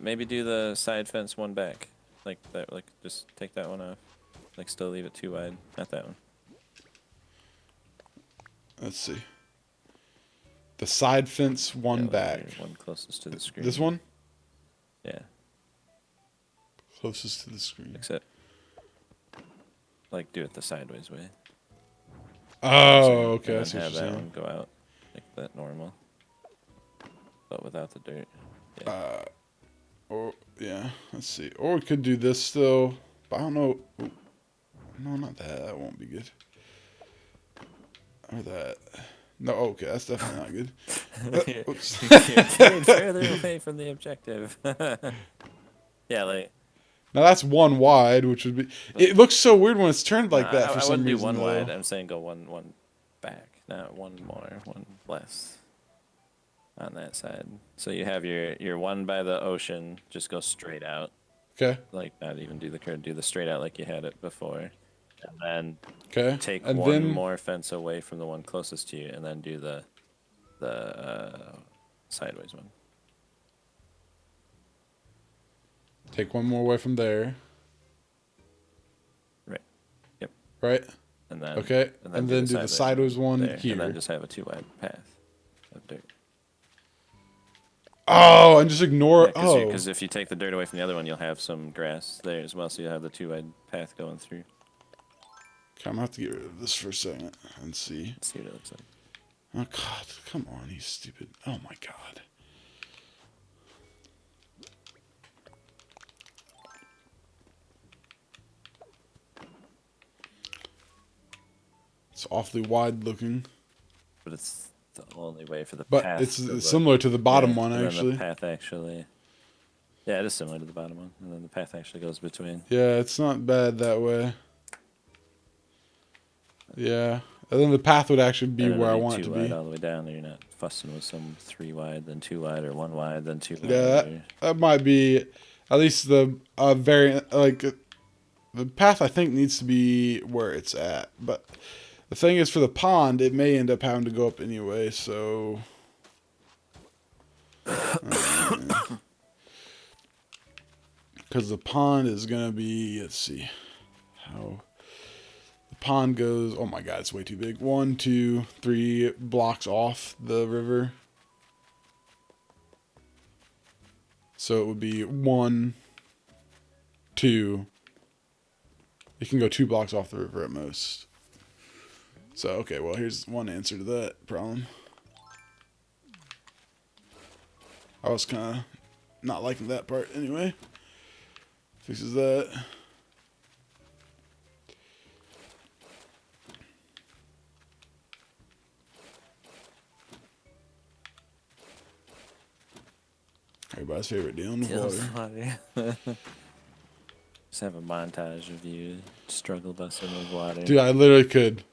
Speaker 3: Maybe do the side fence one back, like that. Like just take that one off. Like still leave it 2 wide, not that one.
Speaker 1: Let's see. The side fence one
Speaker 3: Yeah,
Speaker 1: back.
Speaker 3: One closest to the screen.
Speaker 1: This one?
Speaker 3: Yeah.
Speaker 1: Closest to the screen.
Speaker 3: Except, like, do it the sideways way.
Speaker 1: Oh, okay. I
Speaker 3: And
Speaker 1: see
Speaker 3: then
Speaker 1: what
Speaker 3: have
Speaker 1: you're
Speaker 3: that
Speaker 1: saying.
Speaker 3: one go out like that normal, but without the dirt. Yeah.
Speaker 1: Or yeah, let's see. Or we could do this still, but I don't know. Ooh, no, not that. That won't be good. Or that. No, okay, that's definitely not good. Oops.
Speaker 3: You're getting further away from the objective. Yeah, like
Speaker 1: Now that's one wide, which would be. It looks so weird when it's turned
Speaker 3: no,
Speaker 1: like that for
Speaker 3: I
Speaker 1: some
Speaker 3: wouldn't do
Speaker 1: reason,
Speaker 3: one wide.
Speaker 1: though.
Speaker 3: I'm saying go one back, not one more, one less on that side. So you have your one by the ocean, just go straight out,
Speaker 1: Okay.
Speaker 3: like not even do the curve, do the straight out like you had it before, and then
Speaker 1: Okay.
Speaker 3: take
Speaker 1: And
Speaker 3: one
Speaker 1: then
Speaker 3: more fence away from the one closest to you, and then do the sideways one.
Speaker 1: take one more away from there.
Speaker 3: Right. Yep.
Speaker 1: Right.
Speaker 3: And then
Speaker 1: Okay. And then do the sideways one
Speaker 3: there,
Speaker 1: here.
Speaker 3: and then just have a 2 wide path of dirt.
Speaker 1: Oh, and just ignore. Oh.
Speaker 3: Because if you take the dirt away from the other one, you'll have some grass there as well, so you'll have the 2 wide path going through.
Speaker 1: Okay, I'm gonna have to get rid of this for a second and see.
Speaker 3: Let's see what it looks like.
Speaker 1: Oh God! Come on, he's stupid. Oh my God. It's awfully wide looking.
Speaker 3: But it's the only way for the
Speaker 1: But
Speaker 3: path.
Speaker 1: it's similar to the bottom one,
Speaker 3: and then
Speaker 1: actually.
Speaker 3: the path actually. Yeah, it is similar to the bottom one, and then the path actually goes between.
Speaker 1: Yeah, it's not bad that way. Yeah, and then the path would actually be
Speaker 3: And
Speaker 1: where I
Speaker 3: it'll
Speaker 1: want it
Speaker 3: 2
Speaker 1: to
Speaker 3: wide
Speaker 1: be.
Speaker 3: all the way down, and you're not fussing with some 3 wide, then 2 wide, or 1 wide, then 2 wide.
Speaker 1: Yeah, that might be at least the variant. Like the path, I think needs to be where it's at. But the thing is, for the pond, it may end up having to go up anyway. So. Because the pond is going to be, let's see, how the pond goes. Oh my God, it's way too big. 1, 2, 3 blocks off the river. So it would be 1, 2. It can go 2 blocks off the river at most. So, okay, well, here's one answer to that problem. I was kind of not liking that part anyway. Fixes that. Everybody's favorite, dealing with water.
Speaker 3: Just have a montage of you struggle busting with water.
Speaker 1: Dude, I literally could.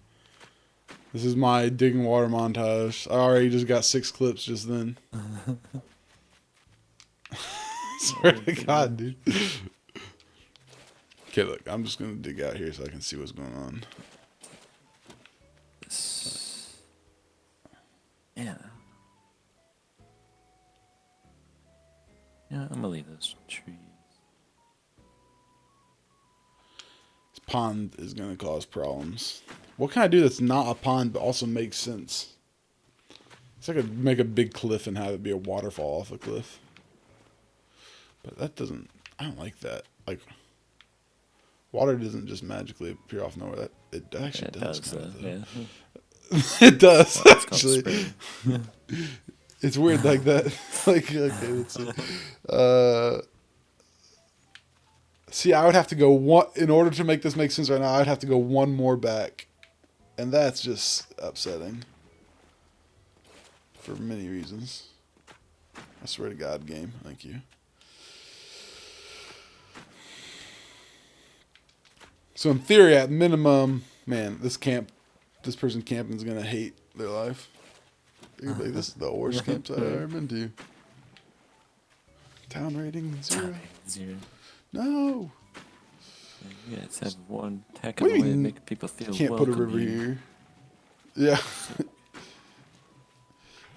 Speaker 1: This is my digging water montage. I already just got 6 clips just then. Swear to God, dude. Okay, look, I'm just gonna dig out here so I can see what's going on.
Speaker 3: Yeah. Yeah, I'm gonna leave those trees.
Speaker 1: This pond is gonna cause problems. What can I do that's not a pond but also makes sense? So I could make a big cliff and have it be a waterfall off a cliff. But that doesn't. I don't like that. Like, water doesn't just magically appear off nowhere. That it actually does. Kind of,
Speaker 3: yeah.
Speaker 1: It does
Speaker 3: It's called
Speaker 1: actually.
Speaker 3: spring.
Speaker 1: It's weird like that. Like, okay, let's see. See, I would have to go one in order to make this make sense right now. I'd have to go one more back, and that's just upsetting for many reasons. I swear to God, game. Thank you. So in theory, at minimum, man, this person camping is gonna hate their life. They're gonna be like, this is the worst campsite I've ever been to. Town rating 0.
Speaker 3: 0.
Speaker 1: No.
Speaker 3: Yeah, it's have one heck
Speaker 1: What
Speaker 3: of
Speaker 1: do
Speaker 3: a
Speaker 1: you
Speaker 3: way to
Speaker 1: mean
Speaker 3: make people feel
Speaker 1: Can't put a
Speaker 3: welcome
Speaker 1: river here. Yeah.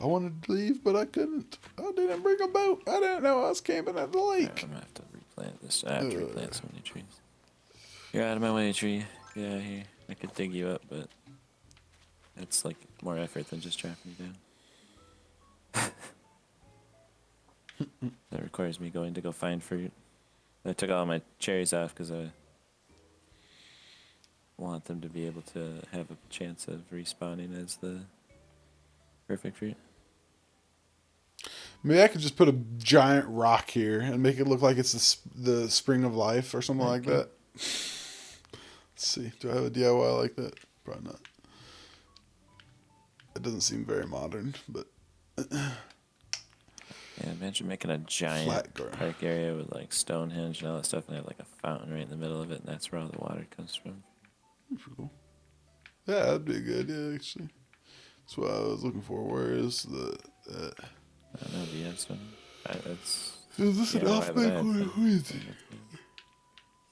Speaker 1: I wanted to leave, but I couldn't. I didn't bring a boat. I didn't know I was camping at the
Speaker 3: Alright,
Speaker 1: lake.
Speaker 3: I'm gonna have to replant this. I have to replant so many trees. You're out of my way, tree. Get out of here. I could dig you up, but it's like more effort than just chopping you down. That requires me going to go find fruit. I took all my cherries off because want them to be able to have a chance of respawning as the perfect fruit.
Speaker 1: Maybe I could just put a giant rock here and make it look like it's the spring of life or something like that. Let's see. Do I have a DIY like that? Probably not. It doesn't seem very modern, but
Speaker 3: Yeah, imagine making a giant park area with like Stonehenge and all that stuff, and have like a fountain right in the middle of it, and that's where all the water comes from.
Speaker 1: Pretty cool. Yeah, that'd be a good idea, actually. That's what I was looking for. Where is the...
Speaker 3: I don't know, do you have some? That's...
Speaker 1: Is this an alphabet? Who is it?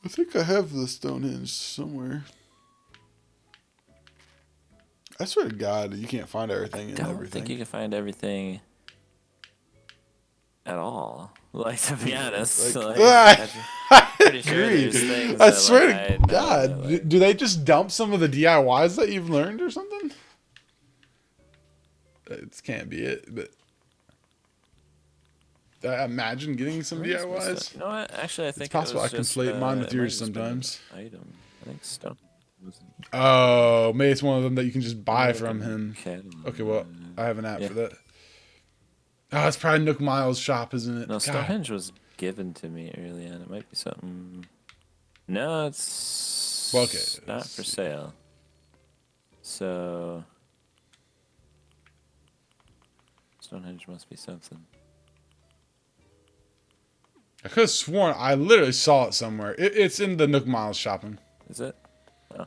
Speaker 1: I think I have the Stonehenge somewhere. I swear to God, you can't find everything in everything.
Speaker 3: I don't think you can find everything at all. Like, to be honest. I'm pretty sure there's things
Speaker 1: I
Speaker 3: that,
Speaker 1: swear
Speaker 3: like,
Speaker 1: to God.
Speaker 3: like,
Speaker 1: Do they just dump some of the DIYs that you've learned or something? It can't be it, but... I imagine getting some DIYs.
Speaker 3: You know what? Actually, I think
Speaker 1: it's possible.
Speaker 3: it was
Speaker 1: I conflate mine with yours sometimes.
Speaker 3: Item. I think stone.
Speaker 1: Oh, maybe it's one of them that you can just buy from him. Okay, well, I have an app for that. Oh, it's probably Nook Miles' shop, isn't it?
Speaker 3: No, Stonehenge was given to me early on. It might be something. No, it's not for sale. So Stonehenge must be something.
Speaker 1: I could have sworn I literally saw it somewhere. It's in the Nook Miles shopping.
Speaker 3: Is it? Oh.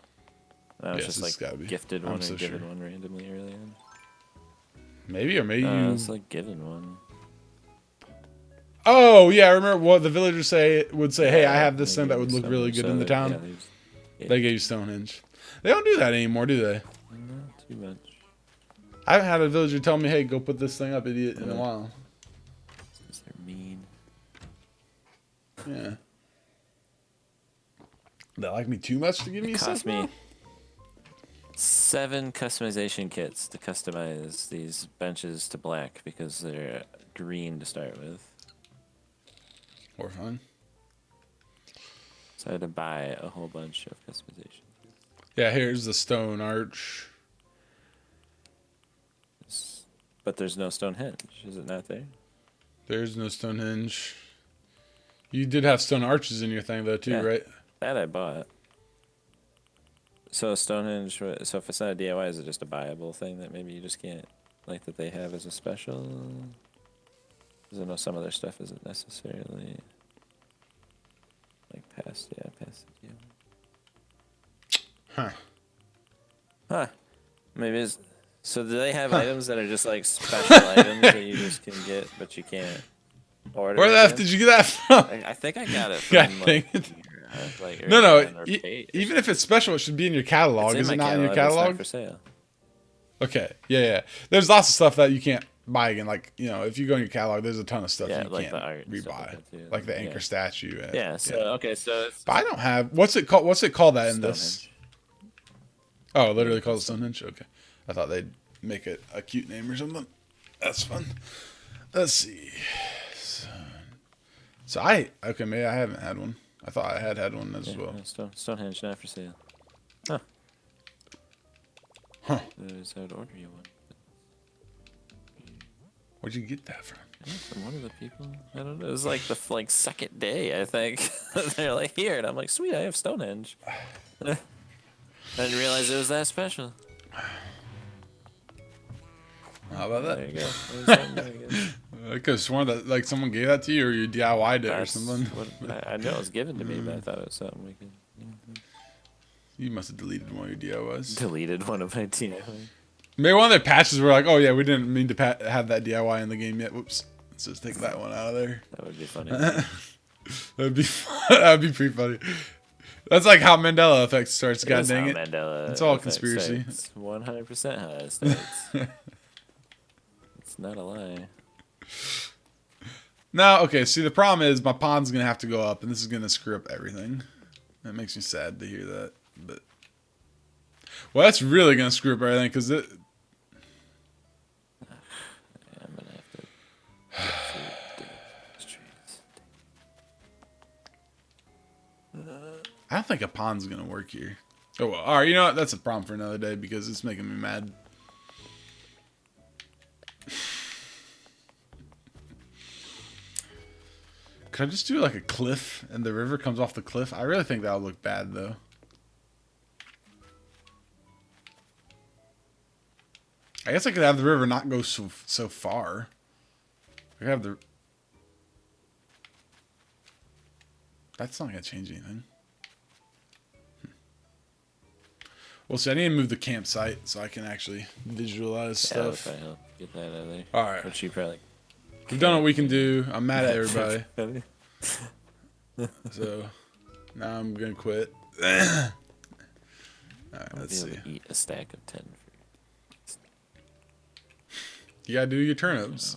Speaker 3: I was just like gifted one or given one randomly early on.
Speaker 1: Maybe, or maybe you...
Speaker 3: It's like given one.
Speaker 1: Oh, yeah, I remember what the villagers would say, hey, I have this thing that would look really good in the town. They gave you Stonehenge. They don't do that anymore, do they?
Speaker 3: Not too much.
Speaker 1: I haven't had a villager tell me, hey, go put this thing up, idiot, in a while.
Speaker 3: Because they're mean.
Speaker 1: Yeah. They like me too much to give me stuff? It cost me
Speaker 3: 7 customization kits to customize these benches to black because they're green to start with.
Speaker 1: Or fun.
Speaker 3: So I had to buy a whole bunch of customization.
Speaker 1: Yeah, here's the stone arch.
Speaker 3: But there's no Stonehenge. Is it not there? There's
Speaker 1: no Stonehenge. You did have stone arches in your thing, though, too, right?
Speaker 3: That I bought. So Stonehenge, so if it's not a DIY, is it just a buyable thing that maybe you just can't, like, that they have as a special? Because I know some of their stuff isn't necessarily, like, past the DIY. Huh. Maybe it's... So do they have items that are just, like, special items that you just can get, but you can't order?
Speaker 1: Where the F did you get that from?
Speaker 3: I think I got it from, like,
Speaker 1: no. Even if it's special, it should be in your catalog. Is it not in your catalog?
Speaker 3: It's not for sale.
Speaker 1: Okay. Yeah. There's lots of stuff that you can't buy again. Like, you know, if you go in your catalog, there's a ton of stuff you
Speaker 3: like
Speaker 1: can't rebuy. Like the anchor statue.
Speaker 3: Okay, so it's...
Speaker 1: But I don't have... What's it called that in this? Oh, literally called Stonehenge? Okay. I thought they'd make it a cute name or something. That's fun. Let's see. So okay, maybe I haven't had one. I thought I had one as well.
Speaker 3: Stonehenge, not for sale. Huh.
Speaker 1: I
Speaker 3: would order you one.
Speaker 1: Where'd you get that from?
Speaker 3: From one of the people. I don't know. It was like the second day, I think. They're like, here. And I'm like, sweet, I have Stonehenge. I didn't realize it was that special.
Speaker 1: How about that?
Speaker 3: There you go.
Speaker 1: I could have sworn that like someone gave that to you or you DIY'd it or something.
Speaker 3: I know it was given to me, but I thought it was something we could...
Speaker 1: You must have deleted one of your DIYs.
Speaker 3: Deleted one of my DIYs.
Speaker 1: Maybe one of their patches were like, oh yeah, we didn't mean to have that DIY in the game yet. Whoops. Let's just take that one out of there.
Speaker 3: That would be funny.
Speaker 1: That'd be pretty funny. That's like how Mandela effect starts. God dang it! It's all conspiracy.
Speaker 3: It's 100% how it starts. It's not a lie.
Speaker 1: No, okay. See, the problem is my pond's gonna have to go up, and this is gonna screw up everything. That makes me sad to hear that. But well, that's really gonna screw up everything because it.
Speaker 3: I'm gonna have to get food.
Speaker 1: I don't think a pond's gonna work here. Oh well. All right. You know what? That's a problem for another day because it's making me mad. Could I just do like a cliff and the river comes off the cliff? I really think that would look bad though. I guess I could have the river not go so far. I could have the... That's not going to change anything. Well, see, I need to move the campsite so I can actually visualize stuff.
Speaker 3: That would help get that out of there.
Speaker 1: All right.
Speaker 3: Which you probably...
Speaker 1: We've done what we can do. I'm mad at everybody. So, now I'm going to quit. Alright, let's see.
Speaker 3: Eat a stack of 10 fruit.
Speaker 1: You gotta do your turnips.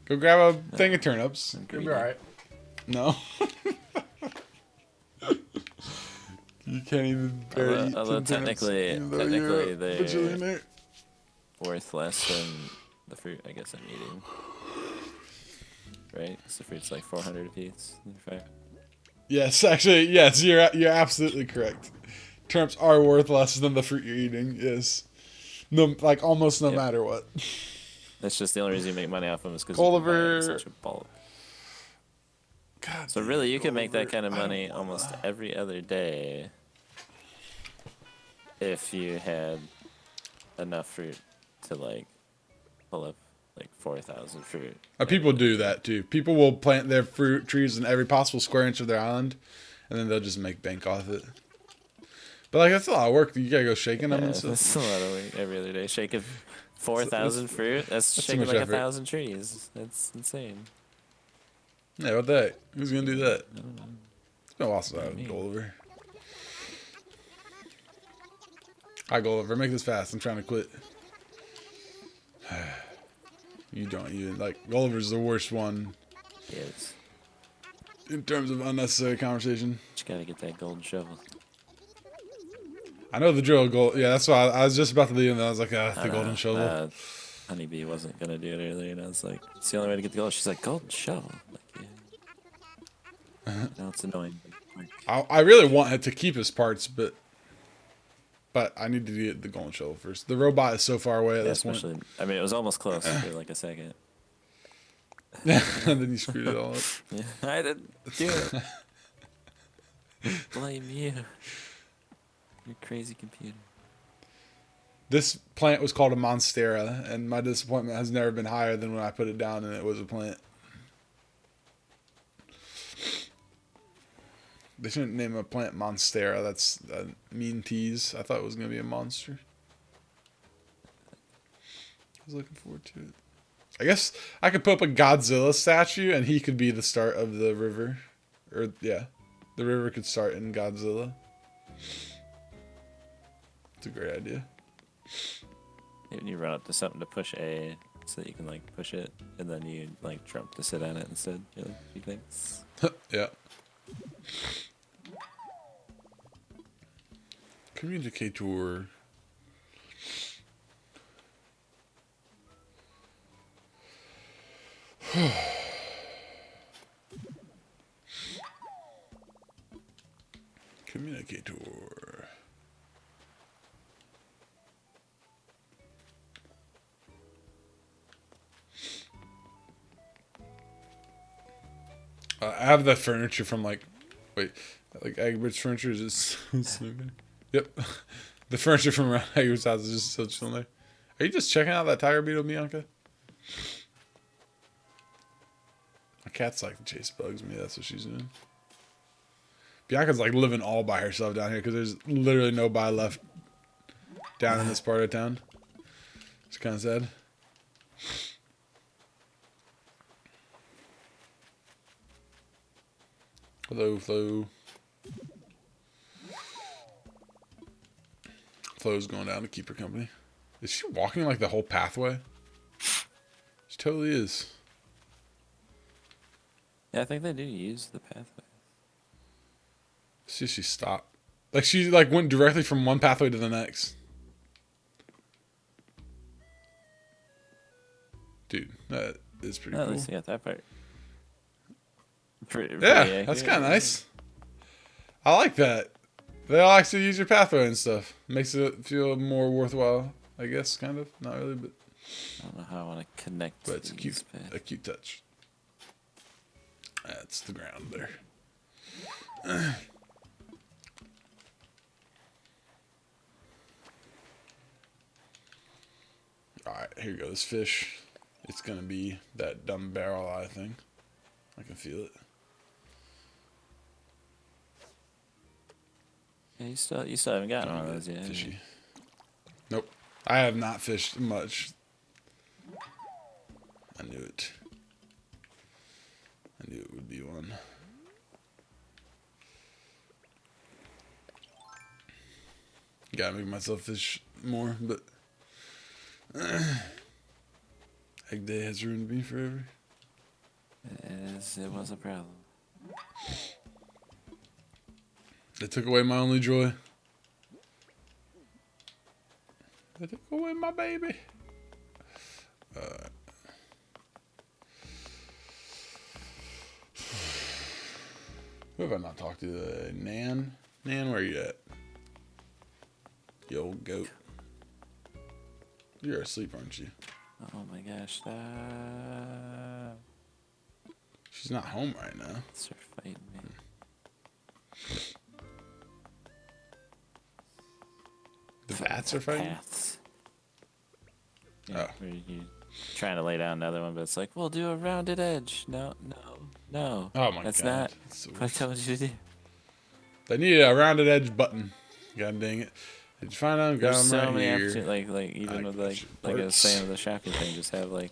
Speaker 1: Go grab a thing of turnips. You'll be alright. No. You can't even barely eat
Speaker 3: although
Speaker 1: 10
Speaker 3: technically they're
Speaker 1: bajillionaire.
Speaker 3: worth less than the fruit I guess I'm eating. Right? So the fruit's like 400 apiece.
Speaker 1: Yes, actually, yes, you're absolutely correct. Turnips are worth less than the fruit you're eating. Yes. No, like almost no matter what.
Speaker 3: That's just the only reason you make money off them is because
Speaker 1: Oliver.
Speaker 3: Such a bulk.
Speaker 1: God,
Speaker 3: so really, you can make that kind of money almost every other day if you had enough fruit to like pull up like 4,000 fruit.
Speaker 1: People do that too. People will plant their fruit trees in every possible square inch of their island, and then they'll just make bank off it. But like that's a lot of work. You gotta go shaking them and stuff.
Speaker 3: That's a lot of work every other day. Shaking 4,000 fruit. That's shaking like 1,000 trees. That's insane.
Speaker 1: Yeah, what the heck? Who's gonna do that? It's been a while since I had Gulliver. Hi Gulliver, make this fast. I'm trying to quit. You don't even like Gulliver's the worst one.
Speaker 3: Yes.
Speaker 1: In terms of unnecessary conversation.
Speaker 3: Just gotta get that golden shovel.
Speaker 1: I know the drill gold. Yeah, that's why I was just about to leave, and I was like, the golden shovel.
Speaker 3: Honeybee wasn't gonna do it earlier, and I was like, it's the only way to get the gold. She's like, golden shovel. I'm like, yeah. Now it's annoying.
Speaker 1: I really want it to keep his parts, but I need to get the golden shovel first. The robot is so far away at this point.
Speaker 3: I mean, it was almost close for like a second.
Speaker 1: And then you screwed it all up.
Speaker 3: Yeah, I didn't do it. Blame you. Your crazy computer.
Speaker 1: This plant was called a monstera, and my disappointment has never been higher than when I put it down and it was a plant. They shouldn't name a plant monstera. That's a mean tease. I thought it was going to be a monster. I was looking forward to it. I guess I could put up a Godzilla statue and he could be the start of the river. Or, yeah. The river could start in Godzilla. It's a great idea.
Speaker 3: Maybe you run up to something to push A so that you can, like, push it, and then you, like, jump to sit on it instead. You're like, you thanks.
Speaker 1: Yeah. Communicator. Communicator. I have the furniture from like Egbert's furniture is just so good. Yep. The furniture from around Egbert's house is just so chilling there. Are you just checking out that tiger beetle, Bianca? My cat's like to chase bugs me. That's what she's doing. Bianca's like living all by herself down here because there's literally nobody left down in this part of town. It's kind of sad. Hello, Flo. Flo's going down to keep her company. Is she walking like the whole pathway? She totally is.
Speaker 3: Yeah, I think they do use the pathway.
Speaker 1: See, she stopped. Like she like went directly from one pathway to the next. Dude, that is pretty cool.
Speaker 3: At least you got that part.
Speaker 1: Yeah, that's kind of nice. I like that. They all actually use your pathway and stuff. Makes it feel more worthwhile, I guess, kind of. Not really, but
Speaker 3: I don't know how I want to connect.
Speaker 1: but it's
Speaker 3: these,
Speaker 1: a cute touch. That's the ground there. Alright, here goes fish. It's gonna be that dumb barrel eye thing. I can feel it.
Speaker 3: Yeah, you still haven't gotten one of those yet.
Speaker 1: Fishy. Nope. I have not fished much. I knew it. I knew it would be one. Gotta make myself fish more, but Egg Day has ruined me forever.
Speaker 3: Yes, it was a problem.
Speaker 1: They took away my only joy. They took away my baby. Who have I not talked to? Nan? Nan, where you at? You old goat. You're asleep, aren't you?
Speaker 3: Oh my gosh, stop.
Speaker 1: She's not home right now.
Speaker 3: Start fighting me.
Speaker 1: The bats are fighting?
Speaker 3: Paths. Yeah,
Speaker 1: Oh.
Speaker 3: where you trying to lay down another one, but it's like, we'll do a rounded edge. No.
Speaker 1: Oh my
Speaker 3: That's
Speaker 1: god.
Speaker 3: not
Speaker 1: That's so
Speaker 3: what I told you to do.
Speaker 1: They needed a rounded edge button. God dang it. Did you find them? Got
Speaker 3: There's
Speaker 1: them
Speaker 3: so
Speaker 1: right
Speaker 3: many
Speaker 1: here.
Speaker 3: opportunities, like even
Speaker 1: I
Speaker 3: with
Speaker 1: got
Speaker 3: like
Speaker 1: you.
Speaker 3: I was
Speaker 1: Parts.
Speaker 3: saying with the shopping thing, just have like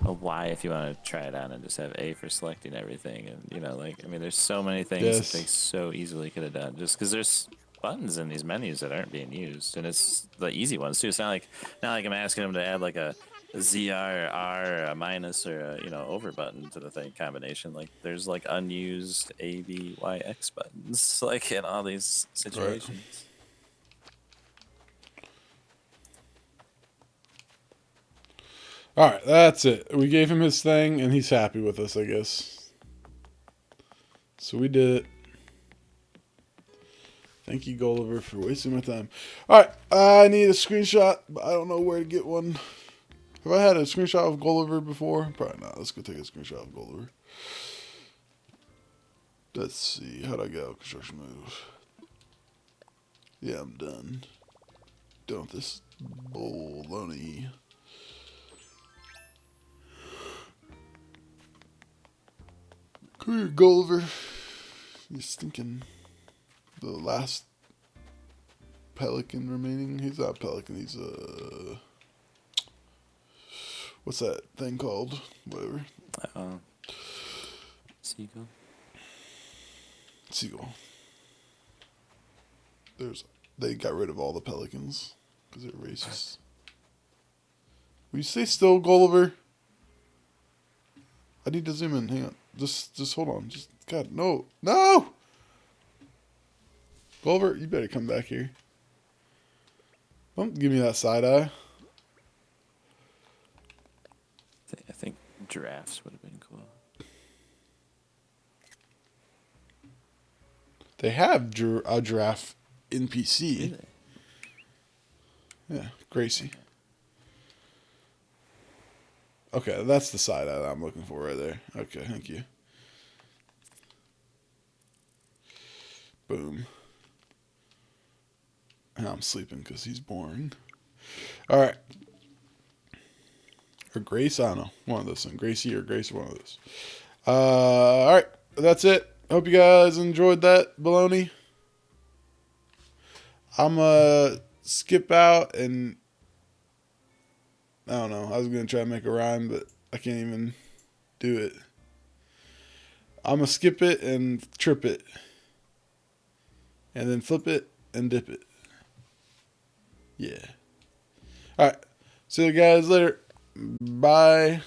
Speaker 3: a Y if you want to try it on, and just have A for selecting everything, and like I mean, there's so many things
Speaker 1: Yes.
Speaker 3: that they so easily could have done, just because there's buttons in these menus that aren't being used, and it's the easy ones too. It's not like I'm asking them to add like a ZR or R or a minus or a over button to the thing combination. Like there's like unused A B Y X buttons like in all these situations.
Speaker 1: Alright, that's it. We gave him his thing, and he's happy with us, I guess. So we did it. Thank you, Gulliver, for wasting my time. Alright, I need a screenshot, but I don't know where to get one. Have I had a screenshot of Gulliver before? Probably not. Let's go take a screenshot of Gulliver. Let's see. How'd I get out of construction mode? Yeah, I'm done. Done with this baloney. Come here, Gulliver. He's stinking. The last pelican remaining. He's not a pelican. He's a... What's that thing called? Whatever.
Speaker 3: Seagull.
Speaker 1: Seagull. They got rid of all the pelicans because they're racist. Will you stay still, Gulliver? I need to zoom in. Hang on. Just hold on. God, no. Gulliver, you better come back here. Don't give me that side eye.
Speaker 3: I think giraffes would have been cool.
Speaker 1: They have a giraffe NPC.
Speaker 3: Really?
Speaker 1: Yeah, Gracie. Okay, that's the side eye that I'm looking for right there. Okay, thank you. Boom. And I'm sleeping because he's boring. All right. Or Grace, I don't know. One of those things. Gracie or Grace, one of those. All right, that's it. Hope you guys enjoyed that baloney. I'm going to skip out and... I don't know. I was going to try to make a rhyme, but I can't even do it. I'm going to skip it and trip it. And then flip it and dip it. Yeah. All right. See you guys later. Bye.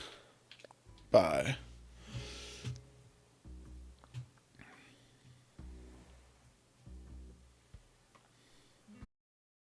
Speaker 1: Bye.